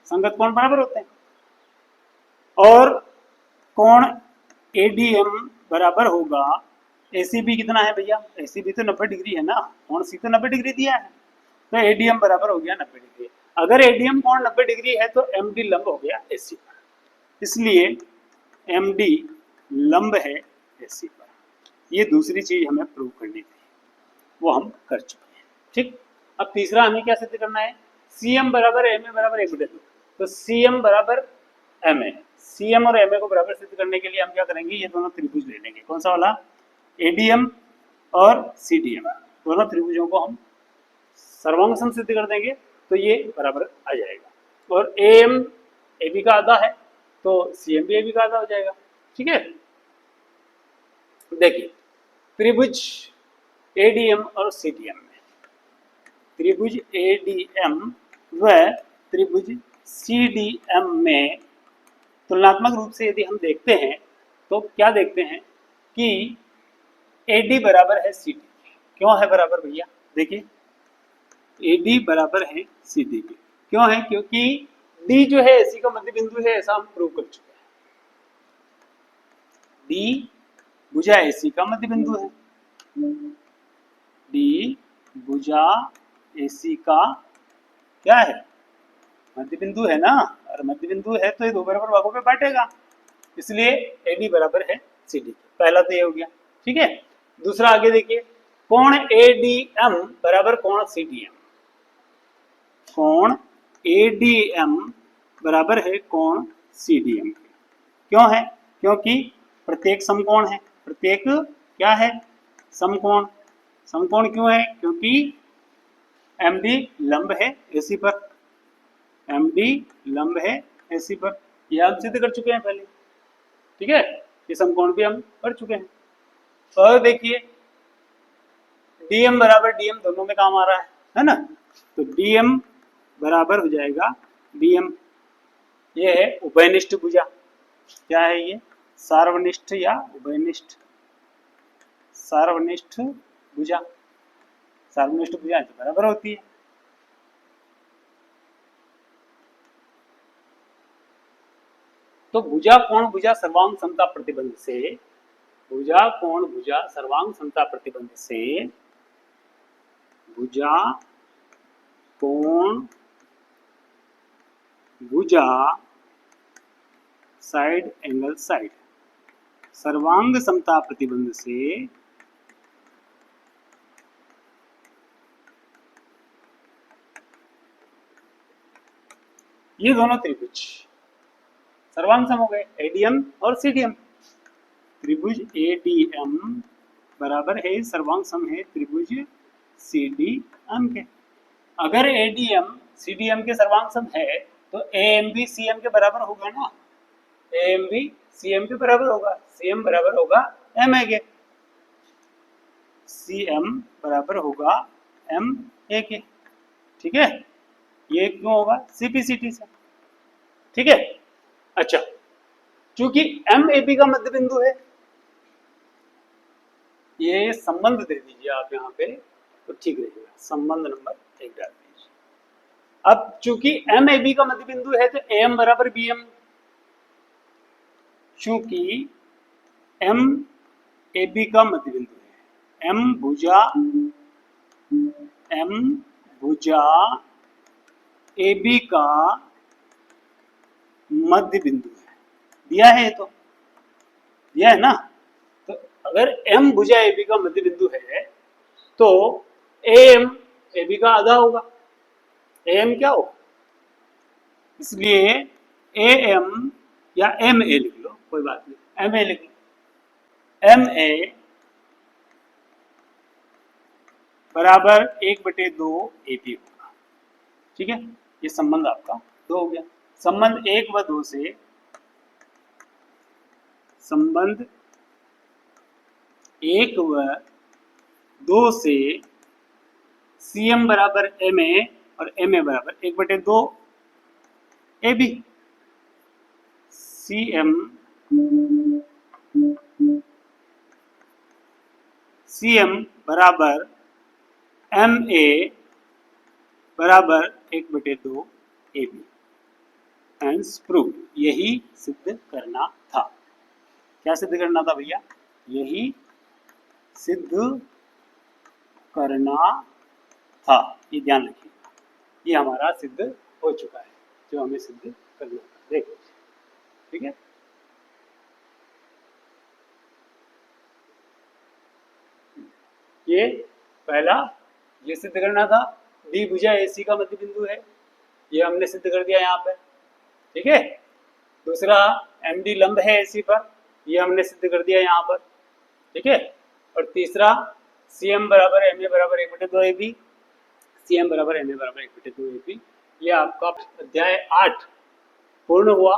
संगत कोण बराबर होते हैं। और कोण ADM बराबर होगा ACB कितना है भैया, ACB तो 90 डिग्री है ना, कोण C तो 90 डिग्री दिया है, तो ADM बराबर हो गया 90 डिग्री। अगर ADM कोण 90 डिग्री है तो MD लंब हो गया AC पर, इसलिए MD लंब है AC पर। ये दूसरी चीज हमें प्रूव करनी थी, वो हम कर चुके हैं। ठीक, अब तीसरा हमें क्या सिद्ध करना है, CM बराबर MA बराबर 1/2, तो CM बराबर MA, CM और MA को बराबर सिद्ध करने के लिए हम क्या करेंगे, ये दोनों त्रिभुज ले लेंगे, कौन सा वाला, ADM और CDM, दोनों त्रिभुजों को हम सर्वांग सम सिद्ध कर देंगे तो ये बराबर आ जाएगा। और AM AB का आधा है तो CM भी AB का आधा हो जाएगा। ठीक है, देखिए त्रिभुज ADM और CDM में, त्रिभुज ADM व त्रिभुज CDM में तुलनात्मक रूप से यदि हम देखते हैं तो क्या देखते हैं कि AD बराबर है CD के। क्यों है बराबर भैया, देखिए AD बराबर है CD के, क्यों है, क्योंकि D जो है AC का मध्य बिंदु है, ऐसा हम प्रूव कर चुके हैं। D भुजा AC का मध्य बिंदु है, D भुजा AC का क्या है, मध्य बिंदु है ना, और मध्य बिंदु है तो ये दो बराबर भागों में बांटेगा, इसलिए AD बराबर है CD के। पहला तो ये हो गया। ठीक है, दूसरा आगे देखिए, कोण ADM बराबर कोण CDM, कोण ADM बराबर है कोण CDM के। क्यों है, क्योंकि प्रत्येक समकोण है, प्रत्येक क्या है, समकोण। समकोण क्यों है, क्योंकि MD लंब है AC पर, MD लंब है AC पर, यह हम सिद्ध कर चुके हैं पहले। ठीक है, ये समकोण भी हम कर चुके हैं। और देखिए DM बराबर DM दोनों में काम आ रहा है ना, तो DM बराबर हो जाएगा DM, ये है उभयनिष्ठ भुजा। क्या है ये, सार्वनिष्ठ या उभयनिष्ठ, सार्वनिष्ठ भुजा, सार्वनिष्ठ भुजा तो बराबर होती है। तो भुजा कोण भुजा सर्वांग समता प्रतिबंध से, भुजा कोण भुजा सर्वांग समता प्रतिबंध से भुजा कोण भुजा साइड एंगल साइड सर्वांग समता प्रतिबंध से ये दोनों त्रिभुज सर्वांग सम हो गए, ADM और CDM। त्रिभुज ADM बराबर है सर्वांग सम है त्रिभुज CDM के। अगर ADM CDM के सर्वांग सम है तो AMB CM के बराबर होगा ना, AMB CM के बराबर होगा, CM बराबर होगा MA के, CM बराबर होगा MA के। ठीक है, ये क्यों होगा, CPCT से। ठीक है, अच्छा चूंकि MAB का मध्य बिंदु है, ये संबंध दे दीजिए आप यहाँ पे तो ठीक रहेगा, संबंध नंबर 1 डाल दीजिए। अब चूंकि MAB का मध्य बिंदु है तो AM बराबर BM, चूंकि MAB का मध्य बिंदु है, M भुजा AB का मध्य बिंदु है, दिया है, तो दिया है ना, तो अगर M भुजा AB का मध्य बिंदु है तो AM AB का आधा होगा, AM क्या होगा, इसलिए AM या MA लिख लो, कोई बात नहीं, MA लिख लो, MA बराबर 1/2 AB होगा। ठीक है, ये संबंध आपका 2 हो गया। संबंध 1 व 2 से, संबंध 1 व 2 से CM बराबर MA और MA बराबर 1/2 AB, CM बराबर MA बराबर 1/2 AB, हैंस प्रूव, यही सिद्ध करना था। क्या सिद्ध करना था भैया? यही सिद्ध करना था, ये ध्यान रखिए। ये हमारा सिद्ध हो चुका है जो हमें सिद्ध करना था। देखो, ठीक है। ये पहला ये सिद्ध करना था, डी भुजा एसी का मध्य बिंदु है, ये हमने सिद्ध कर दिया यहाँ पे, ठीक है। दूसरा एम डी लंब है एसी पर, ये हमने सिद्ध कर दिया यहाँ पर, ठीक है। और तीसरा सी एम बराबर एम ए बराबर 1/2 ए बी, सी एम बराबर एम ए बराबर 1/2 ए बी। ये आपका अध्याय 8 पूर्ण हुआ।